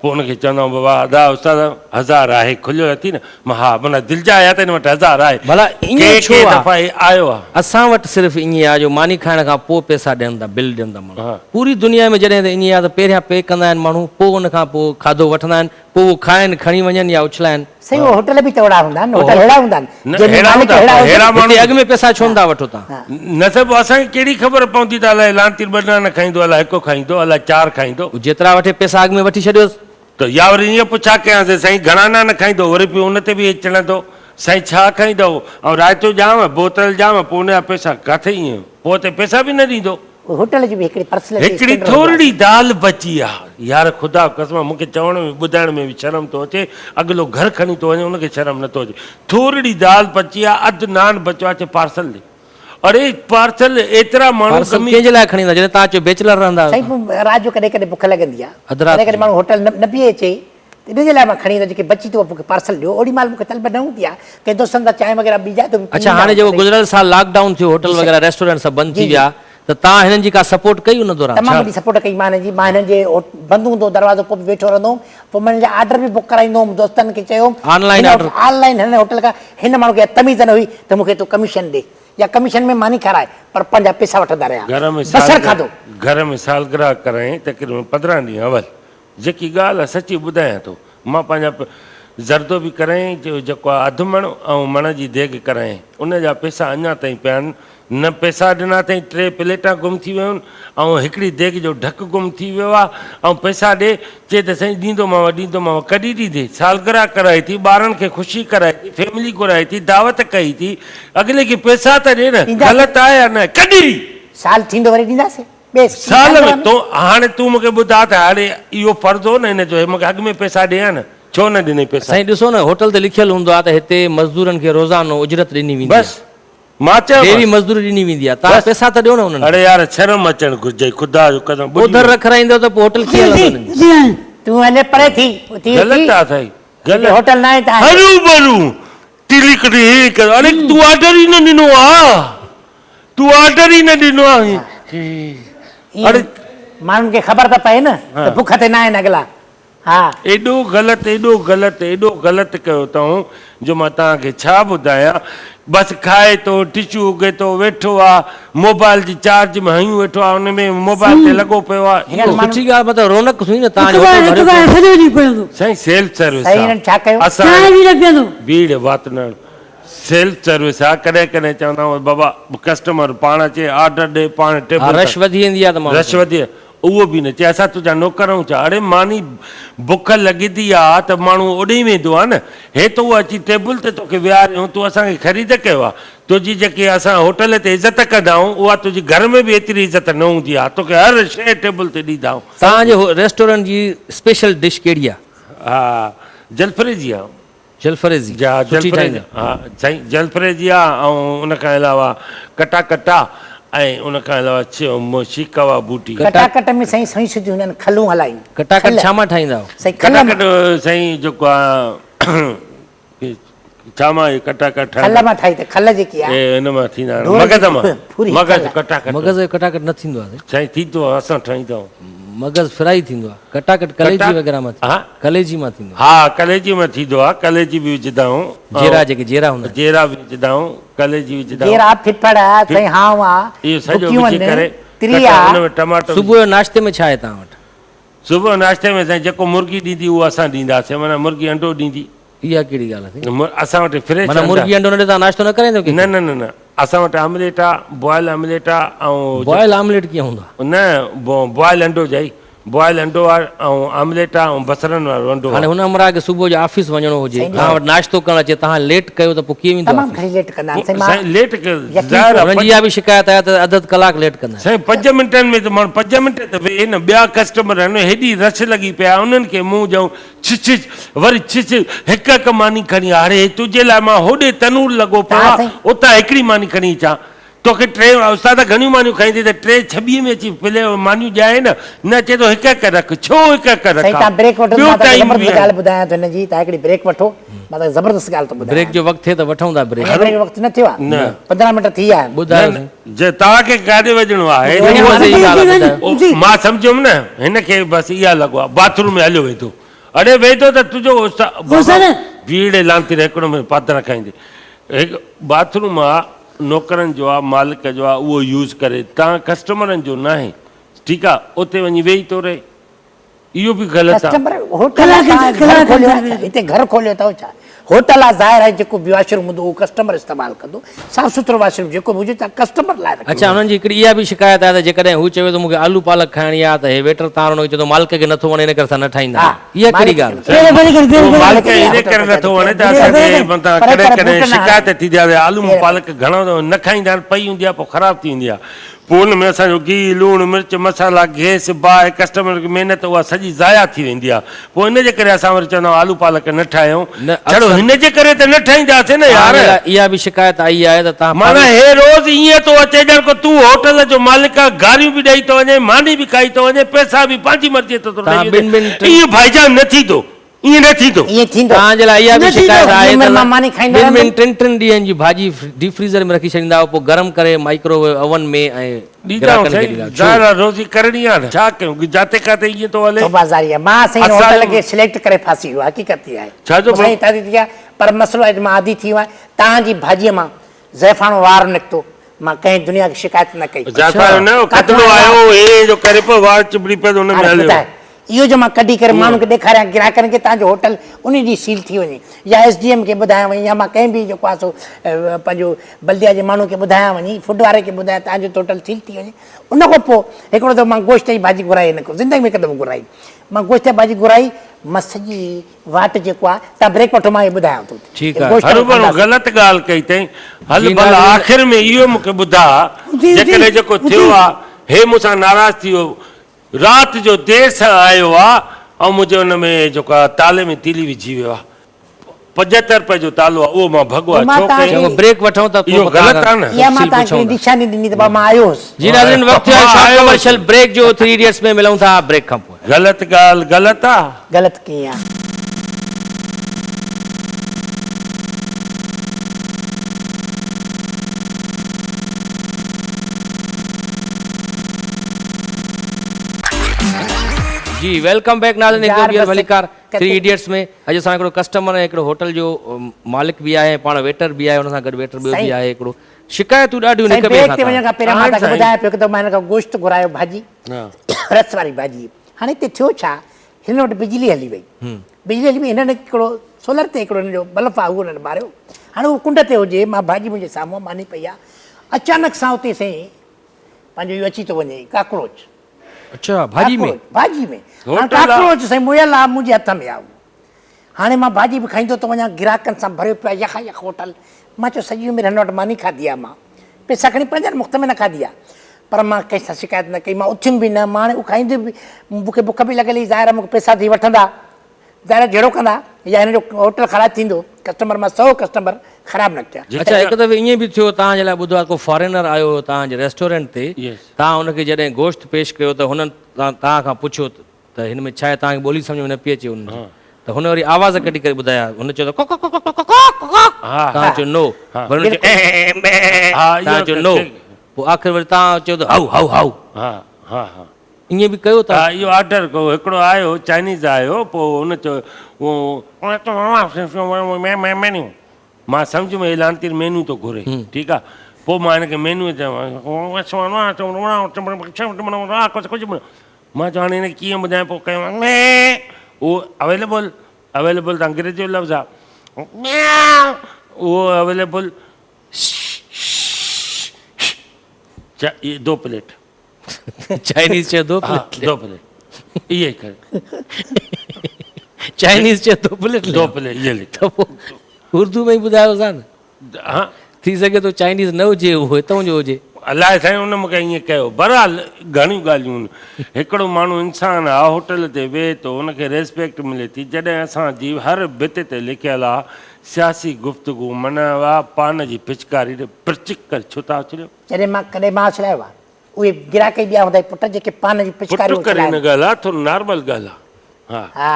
पोइ हुनखे चवंदा बाबा अदा उस्ताद 1000 आहे खुलियो अथई न मां हा माना दिलि जा आया त हिन वटि 1000 आहे भला ईअं छो आहे? दफ़ा आयो आहे असां वटि सिर्फ़ु ईअं आहे जो मानी खाइण खां पोइ पैसा ॾियनि था बिल ॾियनि था हा। माण्हू पूरी दुनिया में जॾहिं त ईअं आहे त पहिरियां पे कंदा आहिनि माण्हू पोइ उन खां पोइ खाधो वठंदा आहिनि पोइ उहो खाइनि खणी वञनि या उछलाइनि सही उहो होटल बि त ओड़ा हूंदा आहिनि होटल अहिड़ा हूंदा न, आहिनि जंहिंमें अहिड़ा मालिक हूंदा, अहिड़ा हुजनि। अहिड़ा माण्हू- हिते अॻु में पैसा छो नथा वठो तव्हां न त पोइ असांखे कहिड़ी ख़बर पवंदी त अलाए लांती ॿ न खाईंदो अलाए हिकु खाईंदो अलाए 4 खाईंदो जेतिरा वठे पैसा अॻु में वठी छॾियोसि त या वरी ईअं पुछा कयांसि साईं घणा न खाईंदो वरी पोइ उन ते बि चढ़ंदो साईं छा खाईंदो ऐं रायतो ॼाम बोतल ॼाम पोइ उनजा पैसा किथे ईअं पोइ ते पैसा बि न ॾींदो होटल जी बि हिकिड़ी पर्सनल हिकिड़ी थोरी दाल बची आहे यार ख़ुदा कसम मूंखे चवण में ॿुधाइण में बि शर्म थो अचे अॻिलो घर खणी थो वञे उनखे शर्म नथो अचे थोरी दाल बची आहे अधु नान बचियो आहे पार्सल ॾे अरे पार्सल एतिरा माण्हू पार्सल कमी कंहिंजे लाइ खणी ईंदा जॾहिं तव्हां चयो बैचलर रहंदा साईं पोइ राति जो कॾहिं कॾहिं बुख लॻंदी आहे अधु राति कॾहिं कॾहिं माण्हू होटल न बीहे अचे त इन जे लाइ मां खणी ईंदो जेके बची थो मूंखे पार्सल ॾियो ओॾी महिल मूंखे तलब न हूंदी आहे कंहिं दोस्तनि सां चांहि वग़ैरह बीजाए थो अच्छा हाणे जेको गुज़िरियल साल लॉकडाउन थियो होटल वग़ैरह रेस्टोरेंट सभु बंदि थी विया त तव्हां हिननि जी का सपोर्ट कई उन दौरान तमामु वॾी सपोर्ट कई मां हिननि जी मां हिननि जे बंदि हूंदो दरवाज़ो पोइ बि वेठो रहंदो हुउमि पोइ मां हिननि जा ऑर्डर बि बुक कराईंदो हुउमि दोस्तनि खे चयो Online order? ऑनलाइन हिन होटल खां हिन माण्हू खे तमीज़ न हुई त मूंखे तूं कमीशन ॾे या कमीशन में मानी खाराए पर पंहिंजा पैसा वठंदा रहिया घर में बसर खाधो घर में सालगिरह कराई तकरीबन 15 ॾींहं अवल जेकी ॻाल्हि आहे सची ॿुधायां थो मां पंहिंजा ज़रदो बि करायईं जेको आहे अधु मण ऐं मण जी देॻ करायईं उन जा पैसा अञा ताईं पिया आहिनि न पैसा ॾिना अथई 3 प्लेटां गुम थी वियूं आहिनि ऐं हिकिड़ी देॻ जो ढक गुम थी वियो आहे ऐं पैसा ॾे चए त साईं ॾींदोमांव कॾहिं ॾींदे सालगिरह कराई थी ॿारनि खे ख़ुशी कराई थी फैमिली घुराई थी दावत कई थी अॻिले खे पैसा त ॾे न ग़लति आहे या न कॾहिं साल थींदो वरी ॾींदासीं साल में तो हाणे तूं मूंखे ॿुधा त हाणे इहो फ़र्ज़ु हो न हिन जो मूंखे अॻु में पैसा ॾियां न छो न ॾिनई पैसा साईं ॾिसो न होटल ते लिखियल हूंदो आहे त हिते मज़दूरनि खे रोज़ानो उजरत ॾिनी वेंदी बसि मां चयो डेली मज़दूरी ॾिनी वेंदी आहे तव्हां पैसा त ॾियो न हुननि अरे यार शर्म अचणु घुरिजे ख़ुदा जो कसम उधर रखाईंदो त पोइ होटल कीअं हलंदो हुननि जो? तूं हले परे थी ग़लति आहे साईं ग़लति होटल न आहे तव्हां हरू भरू टिलिकड़ी हे कर अरे तूं ऑर्डर ई न ॾिनो आहे तूं ऑर्डर ई न ॾिनो आहे अरे माण्हुनि खे ख़बर त पए न त बुख ते न आहिनि अॻिला हा एॾो ग़लति कयो अथऊं जो मां तव्हांखे छा ॿुधायां बसि खाए थो टिशू उगे थो वेठो आहे मोबाइल जी चार्ज में हयूं वेठो आहे हुन में मोबाइल ते लॻो पियो आहे इहो सुठी ॻाल्हि मतिलबु रौनक सुई न तव्हांजो हिकु होटल बार भरियो सॼो ॾींहुं पियो साईं सेल्फ सर्विस साईं हिननि छा कयो असां चांहि बि न पीअंदो भीड़ वात न सेल्फ सर्विस आहे कॾहिं कॾहिं चवंदा आहियूं बाबा कस्टमर पाण अचे ऑर्डर ॾे पाण हा, टेबल रश वधी वेंदी आहे त माण्हू रश वधी उहो बि न चए असां तुंहिंजा नौकरूं छा अड़े मानी बुख लॻंदी आहे त माण्हू उॾी वेंदो आहे न हे त उहो अची टेबल ते तोखे विहारियूं तूं असांखे ख़रीद कयो आहे तुंहिंजी जेकी असां होटल ते इज़त कंदा आहियूं उहा तुंहिंजी घर में बि एतिरी इज़त न हूंदी आहे तोखे हर शइ टेबल ते ॾींदा आहियूं तव्हांजे रेस्टोरेंट जी स्पेशल डिश कहिड़ी आहे हा जलफरे जी आहे जलफरे जी जा सुठी जलफरे ठाहींदा हा साईं जलफरे जी आहे ऐं उन खां अलावा कटा ऐं उन खां अलावा शीकवा बूटी कटाकट में साईं सही सिधियूं हुननि खलूं हलायूं कटाकट छा मां ठाहींदा आहियो साईं खल कटाकट साईं जेको आहे छा मां कटाकट खल मां ठाही त खल जेकी आहे हिन मां थींदा आहिनि ढोर जी मगज़ मां पूरी मगज़ खल। कटाकट मगज़ जो कटाकट न थींदो आहे साईं थींदो आहे असां ठाहींदा आहियूं मगज़ फ्राई थींदो आहे कटाकट कलेजी वग़ैरह मां हा कलेजी मां थींदो हा कलेजी में थींदो आहे कलेजी बि विझंदा आहियूं आहे जेरा जेके जेरा हूंदा आहिनि। जेरा बि विझंदा आहियूं कलेजी विझंदा आहियूं जेरा फिफड़ साईं हाव आहे इहो सॼो भुकियूं विझी करे आहिनि त्री हुन आहे में टमाटो सुबुह जो नाश्ते में छा आहे तव्हां वटि सुबुह नाश्ते में साईं जेको मुर्गी ॾींदी उहो असां ॾींदासीं माना मुर्गी अंडो ॾींदी इहा कहिड़ी ॻाल्हि आहे असां वटि फ्रेश माना मुर्गी अंडो न ॾे तव्हां नाश्तो न कराईंदो न न न न असां वटि आमलेट आहे बॉयल आमलेट आहे ऐं बॉयल आमलेट कीअं हूंदो आहे न बॉयल अंडो जाई बॉयल अंडो आहे ऐं आमलेट आहे ऐं बसरनि वारो अंडो हाणे आहे हुन अमरा खे सुबुह जो ऑफिस वञणो हुजे तव्हां वटि नाश्तो करणु अचे तव्हां लेट कयो त पोइ कीअं वेंदो तमामु घणी लेट कंदा आहिनि साईं मां साईं लेट यकीन ज़ाहिर आहे, हुननि जी इहा बि शिकायत आहे त अधु कलाक लेट कंदा आहिनि। साईं 5 मिंटनि में त माण्हू 5 मिंट त वेहे न ॿिया कस्टमर आहिनि हेॾी रश लॻी पिया उन्हनि खे मुंहुं ॼऊं छिछ वरी छिछ हिकु मानी खणी हाणे तुंहिंजे लाइ मां होॾे तनूर लॻो पियो हा, आहे साईं। उतां हिकिड़ी मानी खणी अचां तोखे 3 उस्ताद घणियूं मानियूं खाईंदी त 3 में अची पिले मानियूं ॼाए न चए थो हिकु हिकु रख छो हिकु हिकु रख साईं तव्हां ब्रेक वठो ॿियो मां तव्हांखे टाइम बि ज़बरदस्त आहे। ॻाल्हि ॿुधायां थो हिनजी तव्हां हिकिड़ी ब्रेक वठो मां तव्हांखे ज़बरदस्त ॻाल्हि थो ॿुधायां ब्रेक जो वक़्तु थिए त वठूं था ब्रेक ब्रेक वक़्तु न थियो आहे न। 15 मिंट थी विया आहिनि ॿुधायो न, न, जे तव्हांखे काॾे वञिणो आहे उहा सही ॻाल्हि आहे, ॿुधायो। ओ, मां सम्झुमि न हिनखे बसि इहा लॻो आहे बाथरूम में हलियो वेंदो अड़े वेंदो त तुंहिंजो भीड़ लांती हिकिड़ो में पात्र खाईंदे हिकु बाथरूम आहे नौकरनि जो आहे मालिक जो आहे उहो यूज़ करे तव्हां कस्टमरनि जो न आहे ठीकु आहे उते वञी वेही थो रहे इहो बि ग़लति आहे कस्टमर होटल आहे, तव्हां घर खोलियो आहे छा? हिते घर खोलियो अथव छा होटल आहे ज़ाहिर आहे जेको बि वाशरूम हूंदो उहो कस्टमर इस्तेमालु कंदो साफ़ सुथिरो वाशरूम जेको बि हुजे तव्हां कस्टमर लाइ रखो अच्छा हुननि जी हिकिड़ी इहा बि शिकायत आहे त जेकॾहिं हू चवे थो मूंखे आलू पालक खाइणी आहे त हे वेटर तव्हां चए थो मालिक खे नथो वणे इन करे असां न ठाहींदा हा, इहा कहिड़ी मालिक ॻाल्हि उहो मालिक करे इन करे नथो वणे त असांखे मतिलबु पर कॾहिं कॾहिं बूटनि शिकायत थींदी आहे आलू पालक घणो न खाईंदा आहिनि पई हूंदी आहे पोइ ख़राबु थी वेंदी आहे पोइ हुन में असांजो घी लूणु मिर्च मसाला गैस बाहि कस्टमर खे महिनत उहा सॼी ज़ाया थी वेंदी आहे पोइ हिन जे करे असां वरी चवंदा आहियूं आलू पालक न ठाहियूं न, छड़ो अक्सर- हिन जे करे त न ठाहींदासीं न यार इहा बि शिकायत आई आहे त तव्हां माना हे रोज़ ईअं थो अचे ॼण को तूं होटल जो मालिक आहे गारियूं बि ॾेई थो वञे मानी बि खाई थो वञे पैसा बि पंहिंजी मर्ज़ीअ तो तव्हां ॿिनि इहो भाईजान न थींदो ईअं न थींदो ईअं थींदो तव्हांजे लाइ इहा बि न थींदो। शिकायत आहे ॿिनि त महिल मानी खाईंदा ॿिनि रहंदो। ॿिनि 3 ॾींहंनि जी भाॼी डीप फ्रीज़र में रखी छॾींदा आहियो पोइ गरम करे माइक्रोवेव ओवन में ऐं ॾींदा ग्राहकनि खे साईं ॾींदा आहियो। ज़ाहिर आहे रोज़ी करणी आहे न छा कयूं जाते काथे ईअं थो हले बाज़ारी आहे मां साईं असां- होटल खे सिलेक्ट करे फासी वियो आहे हक़ीक़त थी आहे छा जो साईं तादी थी आहे पर मसइलो आहे मां आदी थी वियो आहियां तव्हांजी भाॼीअ मां ज़ैफ़ानो वार निकितो मां कंहिं दुनिया खे शिकायत न कई जाफ़र न कतलो आयो हे जो करे पियो वार चिबड़ी पियो हुन में हाणे हलियो ॿुधाए इहो जो मां कढी करे माण्हू खे ॾेखारियां ग्राहकनि खे तव्हांजो होटल उन जी सील थी वञे, या SDM खे ॿुधायां वञे, या मां कंहिं बि जेको आहे सो पंहिंजो बल्दिया जे माण्हू खे ॿुधायां वञी, फूड वारे खे ॿुधायां तव्हांजो होटल सील थी वञे। उन खां पोइ हिकिड़ो दफ़ो मां गोश्त जी भाॼी घुराई, हिन खां ज़िंदगी में हिकु दफ़ो घुराई, मां गोश्त जी भाॼी घुराई, मां सॼी वाट जेको आहे, तव्हां ब्रेक वठो मां इहो ॿुधायांव थो। ठीकु आहे। गोश्त जो हरूभरू कंदासीं। ग़लति ॻाल्हि कई अथई। हल जी, भला नाज़रीन। आख़िर में इहो मूंखे ॿुधा, जी, जेकॾहिं जेको थियो आहे हे मूंसां नाराज़ थी वियो, राति जो देरि सां आयो आहे ऐं मुंहिंजे हुन में जेको आहे ताले में तीली विझी वियो आहे, 75 रुपए जो तालो आहे, उहो मां भॻो आहे। मां छो तव्हांखे- कई? चङो ब्रेक वठूं त इहो ग़लति आहे न। इहा मां तफ़सील तव्हांखे पुछूं था। निशानी ॾिनी त मां आयो हुउसि। जी नाज़रीन, वक़्तु आहे मां शॉर्ट आयो कमर्शियल ब्रेक जो। 3 इडियट्स में मिलूं था ब्रेक खां पोइ। ग़लति ॻाल्हि ग़लति आहे। ग़लति कीअं आहे? जी वेलकम बैक नाज़रीन, हिकु यार ॿीहर बसि मलिकार किथे- 3 इडियट्स में। अॼु असां हिकिड़ो कस्टमर ऐं हिकिड़ो होटल जो मालिक बि आहे, पाण वेटर बि आहे, हुन सां गॾु वेटर ॿियो बि साईं। आहे। हिकिड़ो शिकायतूं ॾाढियूं साईं, हिक ॿिए ब्रेक खां ते वञण था। खां पहिरियों मां तव्हांखे साईं। ॿुधायां पियो कि मां हिन खां गोश्त घुरायो भाॼी, रस वारी भाॼी। हाणे हिते थियो छा, हिन वटि बिजली हली वई, बिजली हली वई, हिननि हिकिड़ो सोलर ते हिकिड़ो हिन जो बल्ब आहे उहो हिननि ॿारियो। हाणे उहो कुंड ते हुजे, मां भाॼी मुंहिंजे साम्हूं मानी पई आहे, अचानक सां उते साईं पंहिंजो इहो अची थो वञे काकरोच। अच्छा, भाॼी में? काकरोच, भाॼी में। हाणे होटल आहे। काकरोच साईं मुयल आहे, मुंहिंजे हथ में आहे उहो। हाणे मां भाॼी बि खाईंदो थो वञा, ग्राहकनि सां भरियो पियो आहे, यख यख होटल। मां चयो सॼी उमिरि हिन वटि मानी खाधी आहे, मां पैसा खणी पंहिंजनि मुफ़्त में न खाधी आहे, पर मां कंहिंसां शिकायत न कई, मां उथियुमि बि न। मां हाणे उहो खाईंदे बि मूंखे बुख बि लॻल हुई, ज़ाहिर मूंखे पैसा थी वठंदा, ज़ाहिर जहिड़ो कंदा, या हिन जो होटल ख़राबु थींदो। कस्टमर मां 100 कस्टमर ख़राबु न कया। अच्छा, हिकु दफ़े ईअं बि थियो, तव्हांजे लाइ ॿुधो आहे को फॉरेनर आयो तव्हांजे रेस्टोरेंट ते, Yes. तव्हां हुनखे जॾहिं गोश्त पेश कयो त हुननि तव्हां खां पुछियो त हिन में छा आहे, तव्हांखे ॿोली सम्झ में न पई अचे हुननि जी, त हुन वरी आवाज़ कढी करे ॿुधाया, हुन चयो त तव्हां चयो नो, वरी हुन चयो हा, इहो तव्हां चयो नो, पोइ आख़िर वरी तव्हां चयो त हाउ हाउ हाउ, हा हा हा ईअं बि कयो था? हा, इहो ऑर्डर कयो। हिकिड़ो आयो चाइनीज़ आयो, पोइ हुन चयो मेन्यू, मां सम्झ में लांती मेन्यू थो घुरे, ठीकु आहे। पोइ मां हिनखे मेन्यू कुझु मां चवां हाणे हिनखे कीअं ॿुधायां, पोइ कयो उहो अवेलेबल, अवेलेबल त अंग्रेजी जो लफ़्ज़ आहे, उहो अवेलेबल 2 प्लेट, चाइनीज़ चयो 2 हा प्लेट, 2 प्लेट इहे ई करे, चाइनीज़ चयो 2 प्लेट, 2 प्लेट इहे लिख। त पोइ उर्दू में ई ॿुधायो असां न, हा, थी सघे थो चाइनीज़ न हुजे, उहो हितां जो हुजे। अलाए साईं हुन मूंखे ईअं कयो। बहरहाल घणियूं ॻाल्हियूं आहिनि। हिकिड़ो माण्हू इंसानु आहे, होटल ते वेहे थो, हुनखे रेस्पेक्ट मिले थी। जॾहिं असांजी हर भित ते लिखियलु आहे सियासी गुफ़्तगू मना आहे, पान जी पिचकारी प्रचिक करे छो था उछलियो? जॾहिं मां कॾहिं मां छॾायो आहे, उहे ग्राहक ई ॿिया हूंदा पुट जेके पान जी पिचकारी पुट करे हिन ॻाल्हि आहे, थोरो नॉर्मल ॻाल्हि आहे। हा, हा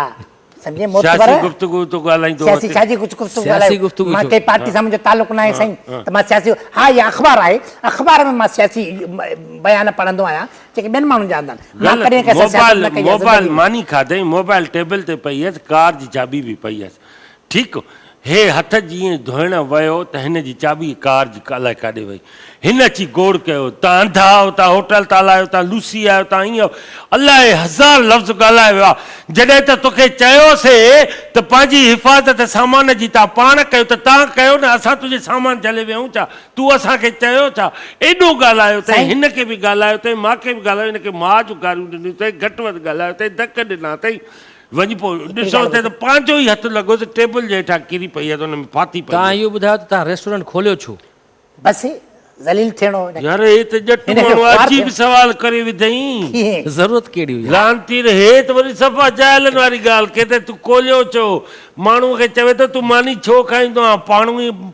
सम्झे सियासी मोतबर गुफ़्तगू तो ॻाल्हाईंदो सियासी छाजी कुझु गुफ़्तगू सियासी ॻाल्हायो। गुफ़्तगू मां छो? कंहिं पार्टी सां मुंहिंजो तालुक़ु न आहे साईं, त मां सियासी, हा इहा अख़बार आहे, अख़बार में मां सियासी बयान पढ़ंदो आहियां जेके ॿियनि माण्हुनि जा हूंदा आहिनि। मां कॾहिं कंहिंसां सियासत न कई आहे मोबाइल ज़िंदगी में। मानी खाधई, मोबाइल टेबल ते पई हुयसि, कार जी चाबी बि पई हुयसि, ठीकु। हे हथ जीअं धोइण वियो त हिन जी चाबी कार जी अलाए काॾे वई, हिन अची गोड़ कयो, तव्हां अंधा आहियो, तव्हां होटल तालायो, तव्हां लूसी आहियो, तव्हां ईअं अलाए 1000 लफ़्ज़ ॻाल्हाए वियो आहे। जॾहिं त तोखे चयोसीं त पंहिंजी हिफ़ाज़त सामान जी तव्हां पाण कयो त तव्हां कयो न, असां तुंहिंजे सामान झले वियूं छा? तूं असांखे चयो छा? एॾो ॻाल्हायो अथई, हिनखे बि ॻाल्हायो अथई, मूंखे बि ॻाल्हायो, हिनखे माउ जूं गारियूं ॾिनियूं अथई, घटि वधि ॻाल्हायो अथई, धक ॾिना अथई। वञी पोइ ॾिसो त पंहिंजो ई हथु लॻोसि टेबल जे हेठां किरी पई आहे त हुन में फाती पई तव्हां आहे। इहो ॿुधायो त तव्हां रेस्टोरेंट खोलियो छो? बसि ज़लील थियणो हिन खे। यार हे त ॼट हिनखे माण्हू ख़्वार अजीब थियो। सवाल करे विधई। कीअं? ज़रूरत कहिड़ी हुई? लांती हे त वरी सफ़ा जाइलनि वारी ॻाल्हि के त तूं खोलियो छो? माण्हूअ खे चवे त तूं मानी छो खाईंदो आहे,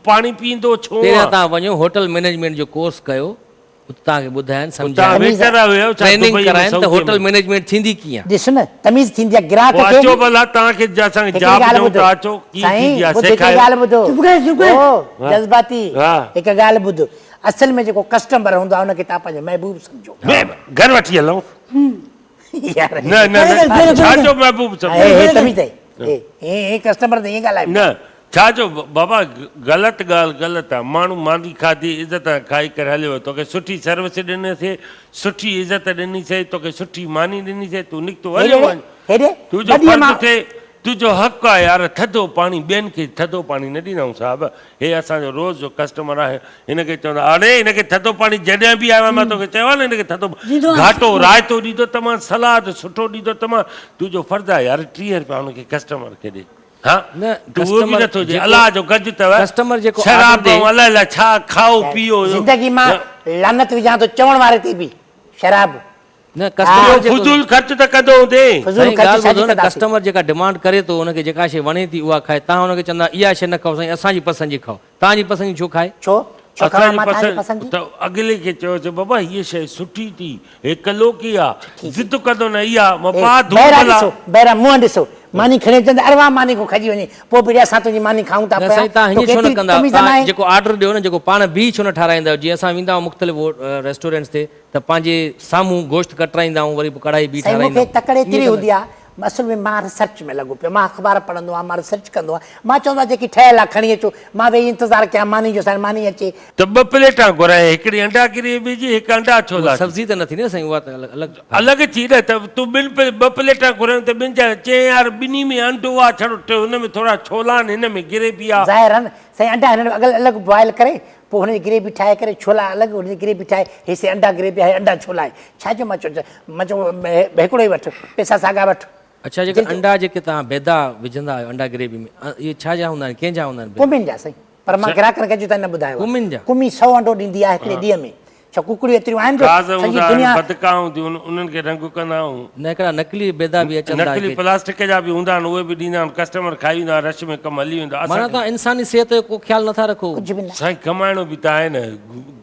पाणी पीअंदो छो पहिरियां आहे? तव्हां वञो होटल मैनेजमेंट जो कोर्स कयो, उते तव्हांखे ॿुधाइनि तव्हां सम्झाइनि वेटर आहियो छा ट्रेनिंग दुबई में, कराइनि त सऊदीअ होटल में? मैनेजमेंट थींदी कीअं? ॾिस न तमीज़ थींदी आहे ग्राहक पोइ खे। अचो भला तव्हांखे असांखे हिकिड़ी जवाब ॻाल्हि ॾियूं ॿुधो। था, अचो कीअं साईं, थींदी आहे ॿुध हिकिड़ी सेखारियो। ॻाल्हि ॿुधो। चुप कर, चुप कर। ओ, जज़्बाती हा। हिकु ॻाल्हि ॿुध, असल में जेको कस्टमर हूंदो आहे हुनखे तव्हां पंहिंजो महबूब सम्झो। घर वठी हलूं? यार न न न, छा जो महबूब हे सम्झो? तमीज़ आहे, हे कस्टमर त ईअं ॻाल्हाए। न छा जो बाबा ग़लति ॻाल्हि ग़लति आहे माण्हू मांदी खाधी इज़त खाई करे हलियो तोखे सुठी सर्विस ॾिनीसीं सुठी इज़त ॾिनीसीं तोखे सुठी मानी ॾिनीसीं तूं निकितो हलियो वञ हेॾे तुंहिंजो फर्ज़ु थिए तुंहिंजो हक़ु आहे यार थधो पाणी ॿियनि खे थधो पाणी न ॾींदा आहियूं साहिबु हे असांजो रोज़ जो कस्टमर आहे हिनखे चवंदा अरे हिनखे थधो पाणी जॾहिं बि आयो आहे मां तोखे चयो आहे न हिनखे थधो घाटो रायतो ॾींदो तमामु सलाद सुठो ॾींदो तमामु तुंहिंजो फर्ज़ु आहे यार 30 रुपया हुनखे कस्टमर खे ॾे हा न, तूं उहो बि नथो जे अलाह जो गज अथव कस्टमर जेको शराब order ॾे- अलाए अलाए छा खाओ पीओ ज़िंदगी मां लानत विझां थो चवण वारे ते बि शराब न कस्टमर जेको फुज़ूल ख़र्च त कदो हूंदे फज़ूल साईं, ख़र्च ॻाल्हि छाजी ॿुधो न, कंदासीं? कस्टमर जेका डिमांड करे थो हुनखे जेका शइ वणे थी उहा खाए तव्हां हुनखे चवंदा इहा शइ न खाओ साईं असांजी पसंदि जी खाओ तव्हांजी पसंदि जी छो खाए छो छो खावां असांजी मां तव्हांजी पसंदि पसंदि जी? त अॻिले खे चयोसि बाबा हीअ शइ सुठी थी हे कलोकी आहे ज़िद कदो न इहा मां पा ॿाहिरां धूप ॾिसो ॿाहिरां मुंहुं ॾिसो मानी खणी अचनि अरे वाह मानी को खजी वञे पोइ बि असां तुंहिंजी मानी खाऊं था न पिया। साईं तव्हां हीअं छो न केतिरी कंदा तमीज़ न तव्हां आहे? जेको ऑर्डर ॾियो न जेको पाण बि छो न ठाराईंदा आहियो जीअं असां वेंदा आहियूं मुख़्तलिफ़ रेस्टोरेंट्स ते त पंहिंजे साम्हूं गोश्त कटराईंदा आहियूं वरी पोइ कढ़ाई बि साईं ठाराईंदा मूंखे तकड़े आहियूं। एतिरी हूंदी आहे असल में मां रिसर्च में लॻो पियो मां अख़बार पढ़ंदो आहियां मां रिसर्च कंदो आहियां मां चवंदो आहियां जेकी ठहियल आहे खणी अचो मां वेही इंतज़ारु कयां मानी जो साईं मानी अचे त 2 प्लेटां घुराए हिकिड़ी अंडा किरी विझी हिकु अंडा छो उहा ला सब्ज़ी त न थींदी न साईं उहा त अलॻि अलॻि थी न त तूं 2 प्लेटां घुरायूं त ॿिनि जा चए यार ॿिन्ही में अंडो आहे छड़ो हुन में थोरा छोला आहिनि हिन में ग्रेवी आहे ज़ाहिर आहे न साईं अंडा हिन में अलॻि बॉइल करे पोइ हुनजी ग्रेवी ठाहे करे छोला अलॻि हुनजी ग्रेवी ठाहे हेसि अंडा ग्रेवी आहे अंडा छोला आहे छाजो मां चयो हिकिड़ो ई वठि पैसा साॻा वठि अच्छा जेके अंडा जेके तव्हां बेदा विझंदा आहियो अंडा ग्रेवी में इहे छा जा हूंदा आहिनि कंहिंजा हूंदा आहिनि कुमिन जा साईं पर मां ग्राहकनि खे अॼु ताईं न ॿुधायो आहे। कुमिन जा? कुमी 100 अंडो ॾींदी आहे हिकिड़े ॾींहं में छा कुकड़ियूं एतिरियूं आहिनि जो गाज़ सॼी हूंदा दुनिया आहिनि बदका हूंदियूं उन्हनि खे रंग कंदा आहियूं न हिकिड़ा नकली बेदा बि अचनि था नकली के- प्लास्टिक जा बि हूंदा आहिनि उहे बि ॾींदा आहिनि कस्टमर खाई वेंदा रश में कमु हली वेंदा माना तव्हां इंसानी सिहत जो को ख़्यालु नथा रखो कुझु बि न साईं कमाइणो बि त आहे न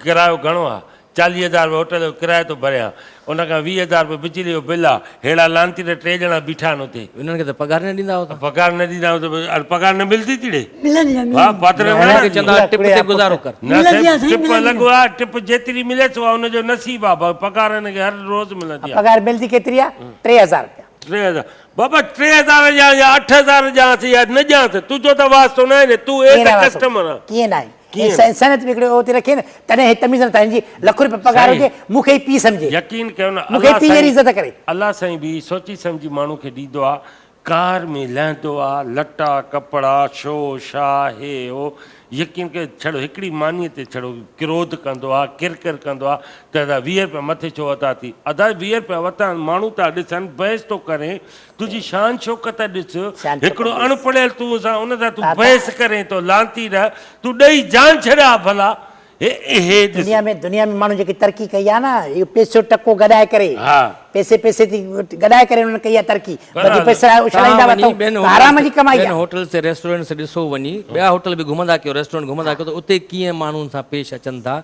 किरायो घणो आहे 40,000 रुपया होटल जो किरायो थो भरियां उनखां 20,000 रुपया बिजली जो बिल आहे अहिड़ा लानती त 3 ॼणा बीठा आहिनि हुते हिननि खे त पघार न ॾींदा हो तव्हां पगार न ॾींदा त पगार न मिलंदी थी ॾे मिलंदी आहे वाह पात्र हिननि खे चवंदा टिप ते गुज़ारो कर न मिलंदी आहे, साईं, साईं, टिप मिलंदी लॻो आहे टिप जेतिरी मिलेसि उहा हुनजो नसीबु आहे पगार हिनखे हर रोज़ मिलंदी आहे पगार मिलंदी केतिरी आहे 3000 रुपया 3,000 बाबा 3,000 ॾियां या 8,000 ॾियांसि या न ॾियांसि तुंहिंजो त वास्तो न आहे न तूं कीअं एक न वास्तो? कस्टमर आहे कीअं न आहे कीअं? इंसानियत बि हिकिड़े उते रखे न तॾहिं हे तमीज़ न तव्हांजी लख रुपया पगार साईं, हुजे मूंखे ई पी सम्झे यकीन कयो न मूंखे अलाह पी जहिड़ी साईं- इज़त करे अलाह साईं बि सोची सम्झी माण्हू खे ॾींदो आहे कार में लहंदो आहे लटा कपिड़ा शो शाह हे हो यकीन करे छड़ो हिकिड़ी मानीअ ते छड़ो क्रोध कंदो आहे किरकिर कंदो आहे त अदा 20 रुपया मथे छो वरिता थी अदा 20 रुपया वरिता माण्हू था ॾिसनि बहस थो करे तुंहिंजी शान शौक़त ॾिस शान हिकिड़ो शौक़त अणपढ़ियल तूं सां उन सां तूं हा, बहस करे थो लांती रह तूं ॾेई जान छॾिया भला हे ॾिस दुनिया में माण्हू जेकी तरक़ी कई आहे न इहो पैसो टको गॾाए करे हा पैसे थी गॾाए करे हुननि कई आहे तरक़ी बराबरि। वधीक पैसा उछलाईंदा तव्हां वञी ॿियनि वठो आराम जी कमाई ॿियनि आहे होटल से रेस्टोरेंट से ॾिसो वञी ॿिया होटल बि घुमंदा कयो रेस्टोरेंट घुमंदा कयो त उते कीअं माण्हुनि सां पेश अचनि था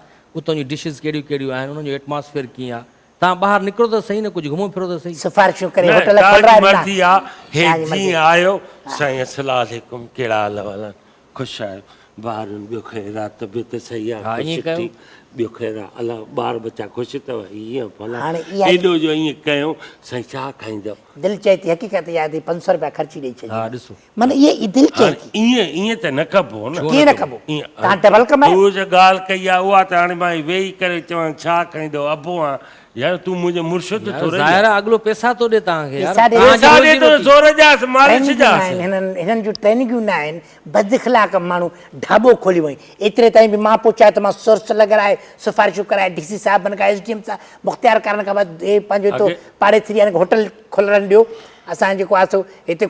उतां जूं डिशिस कहिड़ियूं कहिड़ियूं आहिनि उन्हनि जो एटमॉस्फेयर कीअं आहे तव्हां ॿाहिरि निकिरो त सही न कुझु घुमो फिरो त सही सिफारिशूं करे न, होटल तव्हांजी खोलाए ॾिना। मर्ज़ी आहे हे तव्हांजी मर्ज़ी। जीअं आयो साईं अस्सलाम वालेकुम कहिड़ा हाल वाल ख़ुशि आहियो ॿारनि ॿियो ख़ैर आहे तबियत सही आहे हा, ख़ुशि ईअं कयो। थी ॿियो ख़ैर आहे अलाह ॿार बच्चा ख़ुशि अथव ईअं भला हाणे इहा- एॾो जो ईअं कयूं साईं छा खाईंदव दिलि चए थी हक़ीक़त यादि 500 रुपया ख़र्ची ॾेई छॾी हा ॾिसो माना इहे दिलि चए थी ईअं त न कबो न कीअं न कबो तव्हां डबल कमायो तूं जो ॻाल्हि कई आहे उहा त हाणे मां वेही करे चवां छा खाईंदो अबो आहे यार तूं मुंहिंजो मुर्शिद थो रही ज़ाहिर आहे अॻिलो पैसा थो ॾे तव्हांखे यार। पैसा ॾे। तव्हांजी पैसा रोज़ी ॾे थो रोटी। ज़ोर जास मालिश ट्रेनिंग न जास आहिनि हिननि जूं ट्रेनिंगूं न आहिनि बदइख़लाक़ माण्हू ढाबो खोली वई एतिरे ताईं बि मां पहुचायो त मां सोर्स लॻाए सिफारिशूं कराए DC साहिबनि खां SDM सां मुख़्तियार करण खां बाद हे पंहिंजो तो पाड़े थी यानी होटल खोलण ॾियो असां जेको आहे सो हिते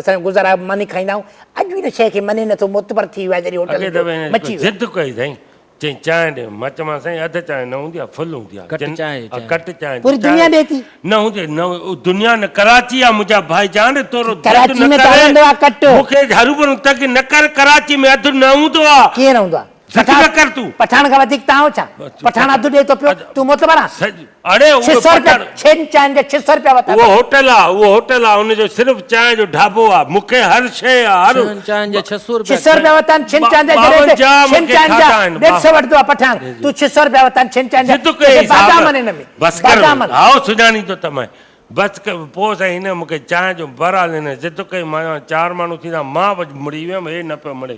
असां गुज़ारा मानी खाईंदा आहियूं अॼु हिन शइ खे मञे नथो मोतबर थी वियो आहे जॾहिं होटल अॻे दफ़े हिन मची वियो ज़िद कई साईं चई चांहि ॾे मां चवां साईं अधु चांहि न हूंदी आहे फुल हूंदी आहे कट चांहि, हा, कट चांहि पूरी दुनिया ॾे थी न हूंदी न दुनिया न कराची आहे मुंहिंजा भाई जान तोरो कराची ज़िद न में त करे। हलंदो आहे कट। मूंखे हरूभरू तक न कर कराची में अधु न हूंदो आहे कीअं न हूंदो आहे ज़िद न कर तूं पठान खां वधीक तव्हां हो छा पठान अधु ॾे थो पियो तूं मोतबर आहे सॼ- अड़े उहो 600 रुपया पठान- 6 चांहि जा 600 रुपया वरिता उहो होटल आहे हुनजो सिर्फ़ु चांहि जो ढाबो आहे मूंखे हर शइ आहे हर छहनि चांहिनि जा 600 रुपया 600 रुपया वरिता आहिनि छिन चांहि जा बावन जॾहिं जा छिन मूंखे चांहि खाता जा आहिनि, 150 वठंदो आहे पठान तूं 600 रुपया वरिता आहिनि छिन चांहि जा ज़िद कई बादाम साहब। आहिनि हिन में बसि कर बादाम आहिनि। आओ सुञाणी थो तमाए बसि पोइ साईं हिन मूंखे चांहि जो बराल हिन ज़िद कई मां 4 माण्हू थींदा मां मुड़ी वियुमि हे न पियो मिड़े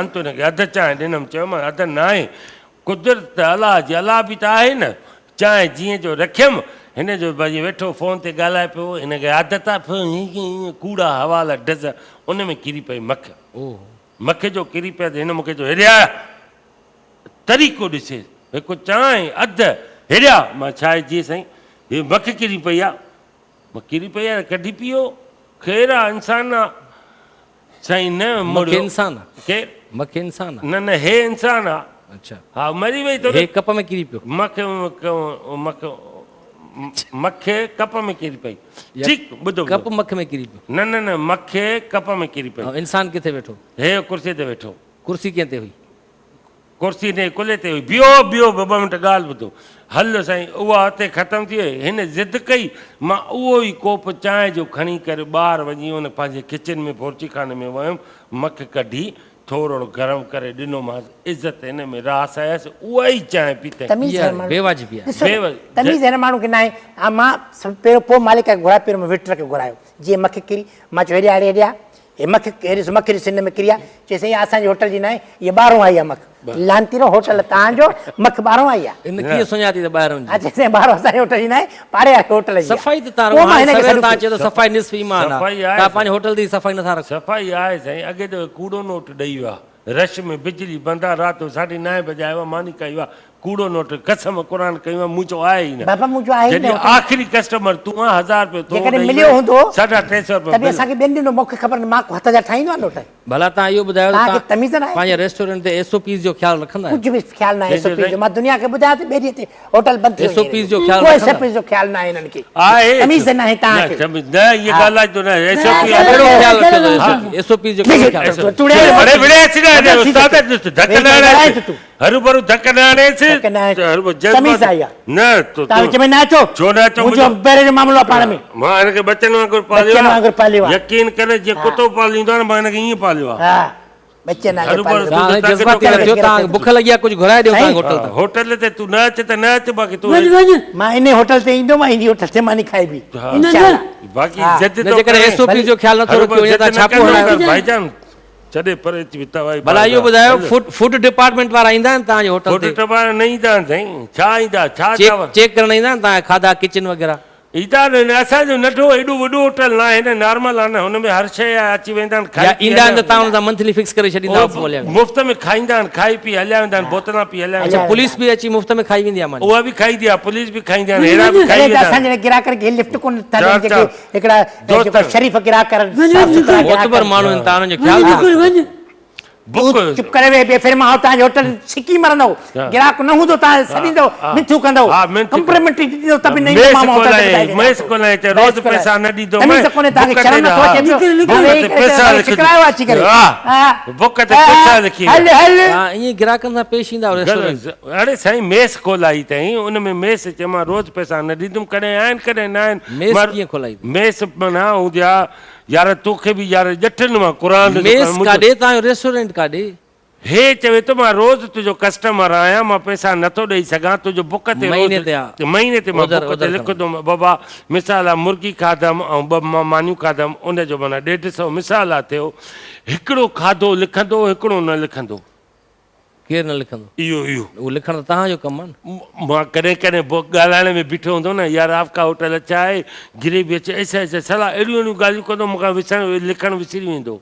अंत हिनखे अधु चांहि ॾिनमि चयोमांसि अधु न आहे कुदरत अलाह जी अलाह बि त आहे न चांहि जीअं जो रखियमि हिन जो भई वेठो फ़ोन ते ॻाल्हाए पियो हिनखे आदत आहे हीअं कूड़ा हवाला डज़ उन में किरी पई मख मख जो किरी पिया त हिन मूंखे चयो हेॾे आ तरीक़ो ॾिसे हिकु चांहि अधु हेॾिया मां छा आहे जीअं साईं हीअ मख किरी पई आहे मां किरी पई आहे कढी पियो ख़ैर आहे इंसान आहे साईं न मखे इंसान आहे केरु मखे इंसान आहे न न हे इंसान आहे अच्छा हा मरी वई तो हे कप में किरी पियो मखे कप में किरी पई ठीकु ॿुधो कप मख में किरी पियो न न न मखे कप में किरी पई ऐं इंसान किथे वेठो हे कुर्सी ते वेठो कुर्सी कीअं ते हुई कुर्सी ने कुल्हे ते हुई बियो बियो ॿ मिंट ॻाल्हि ॿुधो हल साईं उहा हुते ख़तमु थी वई हिन ज़िद कई मां उहो ई कोप चांहि जो खणी करे ॿाहिरि वञी हुन पंहिंजे किचन में भोरची खाने में वियुमि मख कढी थोरो गरम करे ॾिनोमांसि इज़त हिन में रास आयसि उहा ई चांहि पीते तमीज़ है माण्हू। बेवाजिबी आहे बेवजह। तमीज़ हिन माण्हू खे न आहे मां पहिरियों पोइ मालिक खे घुराए पहिरियों वेटर खे घुरायो जीअं मख किरी मां चयो हेॾे हेॾे हे मख मख सिन में किरी आहे चई साईं असांजी होटल जी न आहे इहा ॿाहिरों आई आहे मख लांतीरो होटल तव्हांजो मख ॿाहिरों आई आहे इन कीअं सुञाती त ॿाहिरि वञी अच्छा साईं ॿाहिरों असांजी होटल जी न आहे पाड़े वारी होटल जी आहे। सफ़ाई त पोइ मां हिनखे तव्हां सॾु चयो त सफ़ाई निस्फ़ ईमान सफ़ाई आहे आहे। तव्हां पंहिंजे होटल जी सफ़ाई नथा रखो सफ़ाई आहे साईं अॻे त कूड़ो नोट ॾेई वियो आहे रश में बिजली बंदि आहे राति जो 9:30 बजे आयो आहे मानी कई आहे कूड़ो नोट कसम क़ुरान कई आहे मुंहिंजो आहे ई न बाबा मुंहिंजो आहे ई न जॾहिं होटल। आख़िरी कस्टमर तूं आहे 1000 रुपयो तो जेकॾहिं ॾेई मिलियो वञ, हूंदो 350 तॾहिं रुपया असांखे ॿियनि ॾिनो मूंखे ख़बर न मां हथ जा ठाहींदो आहे नोट भला तव्हां इहो ॿुधायो त तव्हांखे तव्हां तमीज़ न आहे पंहिंजे रेस्टोरेंट ते SOPs जो ख़्यालु रखंदा आहियो कुझु बि ख़्यालु न आहे जंहिंजो SOPs जो मां दुनिया खे ॿुधायां थी ॿेड़ीअ ते होटल बंदि थी SOPs जो ख़्यालु कोई रखंदा? SOPs जो ख़्यालु न आहे हिननि खे आहे तमीज़ न आहे तव्हांखे न इहा ॻाल्हि आहे जो न SOP आहे। कहिड़ो ख़्यालु हा, रखियो हा। अथव SOPs जो कहिड़ो ख़्यालु रखियो? तूड़े बड़े बड़े अची रहे हैं उस्ताद धक वेही न ॻाल्हाए आणे तूं। हरू भरू धक न आणे धक न आहे। तमीज़ आहे इहा। न तो तव्हां विच में न अचो छो न अचो मुंहिंजो पहिरें जो मामिलो आहे पाण में मां हिनखे बचन वांगुरु बच्चनि वांगुरु पालियो आहे। यकीन करे जीअं कुतो पालींदो आहे न मां हिनखे ईअं पालियो आहे हा बच्चन आहे हरू भरू तव्हां तव्हां जज़्बाती करे- न थियो तव्हां बुख लॻी आहे कुझु घुराए ॾियो तव्हां साईं। होटल तां होटल ते तूं न अच त न अच बाक़ी तूं वञ वञ मां इन होटल ते ईंदो मां इन होटल ते मानी खाई बि हा। न इंशाअल्लाह। न बाक़ी हा। जिद न तो जेकर करे। SOPs जो ख़्यालु नथो रखियो वञे तव्हां छापो हणायो भाईजान छॾे परे अची विता भाई भला इहो ॿुधायो फूड डिपार्टमेंट वारा ईंदा आहिनि तव्हांजे होटल फोटो ते टपा न ईंदा आहिनि साईं छा ईंदा छा चांवर चेक करण ईंदा आहिनि तव्हांजा खाधा किचन वग़ैरह ईंदा आहिनि असांजो नंढो एॾो वॾो होटल न आहे न नॉर्मल आहे न हुन में हर शइ आहे अची वेंदा आहिनि खाई या पी ईंदा आहिनि त हलिया तव्हां हुन सां मंथली फिक्स करे छॾींदा आहियो मोलिया में। मुफ़्त में खाईंदा आहिनि खाई पी हलिया वेंदा आहिनि बोतलां पी हलिया वेंदा अच्छा पुलिस बि अची मुफ़्त में खाई वेंदी आहे मानी उहा बि खाईंदी आहे पुलिस बि खाईंदी आहिनि हेड़ा बि खाई अरे वेंदा असांजे आहिनि ग्राहकनि खे लिफ्ट कोन था चार- ॾियनि चार। जेके हिकिड़ा दोस्त। जेको शरीफ़ ग्राहक वञ, वञ, मोतबर माण्हू आहिनि तव्हां हुननि जो ख़्यालु वञ रखो। बिल्कुलु वञ बुक चुप करे वेह फिर मां तव्हांजे होटल सिकी मरंदव हा। ग्राहक न हूंदो तव्हां छॾींदव मिठू कंदव हा, मिंथू। कम्प्लीमेंट्री ॾींदव त बि न मेस ईंदो मां होटल ते कोन्हे, ॿुधाए मेस कोन्हे, चए रोज़ पैसा न ॾींदो तमीज़ मैं, कोन्हे तव्हांखे बुक शर्म ते नथो अचे हा। पियो। बुक हा, ते वेही करे पैसा तव्हां लिखी चिकरायो अची करे हा। हा। बुक ते हा। पैसा लिखी हल हल तव्हां ईअं ग्राहकनि सां पेश ईंदा रेस्टोरेंट अरे साईं मेस खोलाई अथई उन में मेस चए मां रोज़ पैसा न ॾींदुमि कॾहिं आहिनि कॾहिं न आहिनि मेस मगर कीअं खोलाई अथई? मेस माना हूंदी आहे यार तोखे बि यार ॼठनि मां क़ुरान जो मेस मुंहिंजो- काॾे तव्हांजो रेस्टोरेंट काॾे हे चवे थो मां रोज़ तुंहिंजो कस्टमर आहियां मां पैसा नथो ॾेई सघां तुंहिंजो बुक ते महीने रोज़- ते आहे। महीने ते मां उधर- बुक ते उधर लिखंदुमि बाबा मिसाल आहे मुर्गी खाधमि ऐं 2 मां मानियूं खाधमि उनजो माना 150 मिसाल आहे थियो हिकिड़ो खाधो लिखंदो हिकिड़ो न लिखंदो केरु न लिखंदो इहो इहो उहो लिखण त तव्हांजो कमु आहे न मां कॾहिं कॾहिं ॻाल्हाइण में बीठो हूंदो न यार आपका होटल अच्छा आहे ग्रेवी अचे ऐसा ऐसा सलाह अहिड़ियूं अहिड़ियूं ॻाल्हियूं कंदो मूंखां लिखणु विसरी वेंदो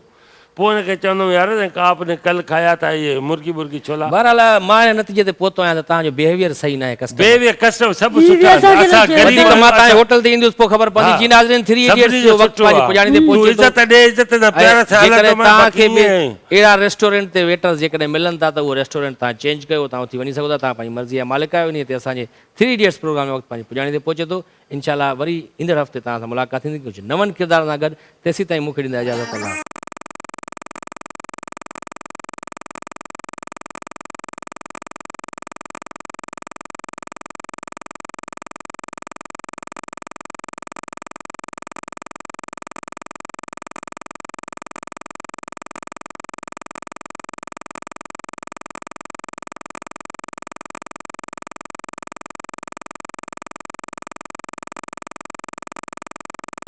पोइ हिनखे चवंदुमि यार आपने कल खाया था इहे मुर्गी मुर्गी छोला बहरहाल मां हिन नतीजे ते पहुतो आहियां त तव्हांजो बिहेवियर सही न आहे कस्टमर बेवे कस्टमर सभु इहे सुठा आहिनि। असांखे असां न ग़रीब वधीक मां तव्हांजे असां- होटल ते ईंदुसि पोइ ख़बर हा। पवंदी जी नाज़रीन 3 सभिनी इडियट्स जो जो वक़्तु सुठो पंहिंजी आहे। पुॼाणी ते तूं पहुचे इज़त थो ॾे इज़त न प्यार सां जेकॾहिं हलंदो मां, तव्हांखे बाक़ी बि ईअं आहे। अहिड़ा रेस्टोरेंट ते वेटर्स जेकॾहिं मिलनि था त उहो रेस्टोरेंट तव्हां चेंज कयो तव्हां उथी वञी सघो था तव्हां पंहिंजी मर्ज़ी जा मालिक आहियो इन ते असांजे 3 इडियट्स प्रोग्राम जो वक़्तु पंहिंजी पुॼाणी ते पहुचे थो इनशाला वरी ईंदड़ हफ़्ते तव्हां सां मुलाक़ात थींदी कुझु नवनि किरदार सां गॾु तेसीं ताईं मूंखे ॾींदा इजाज़त अल्लाह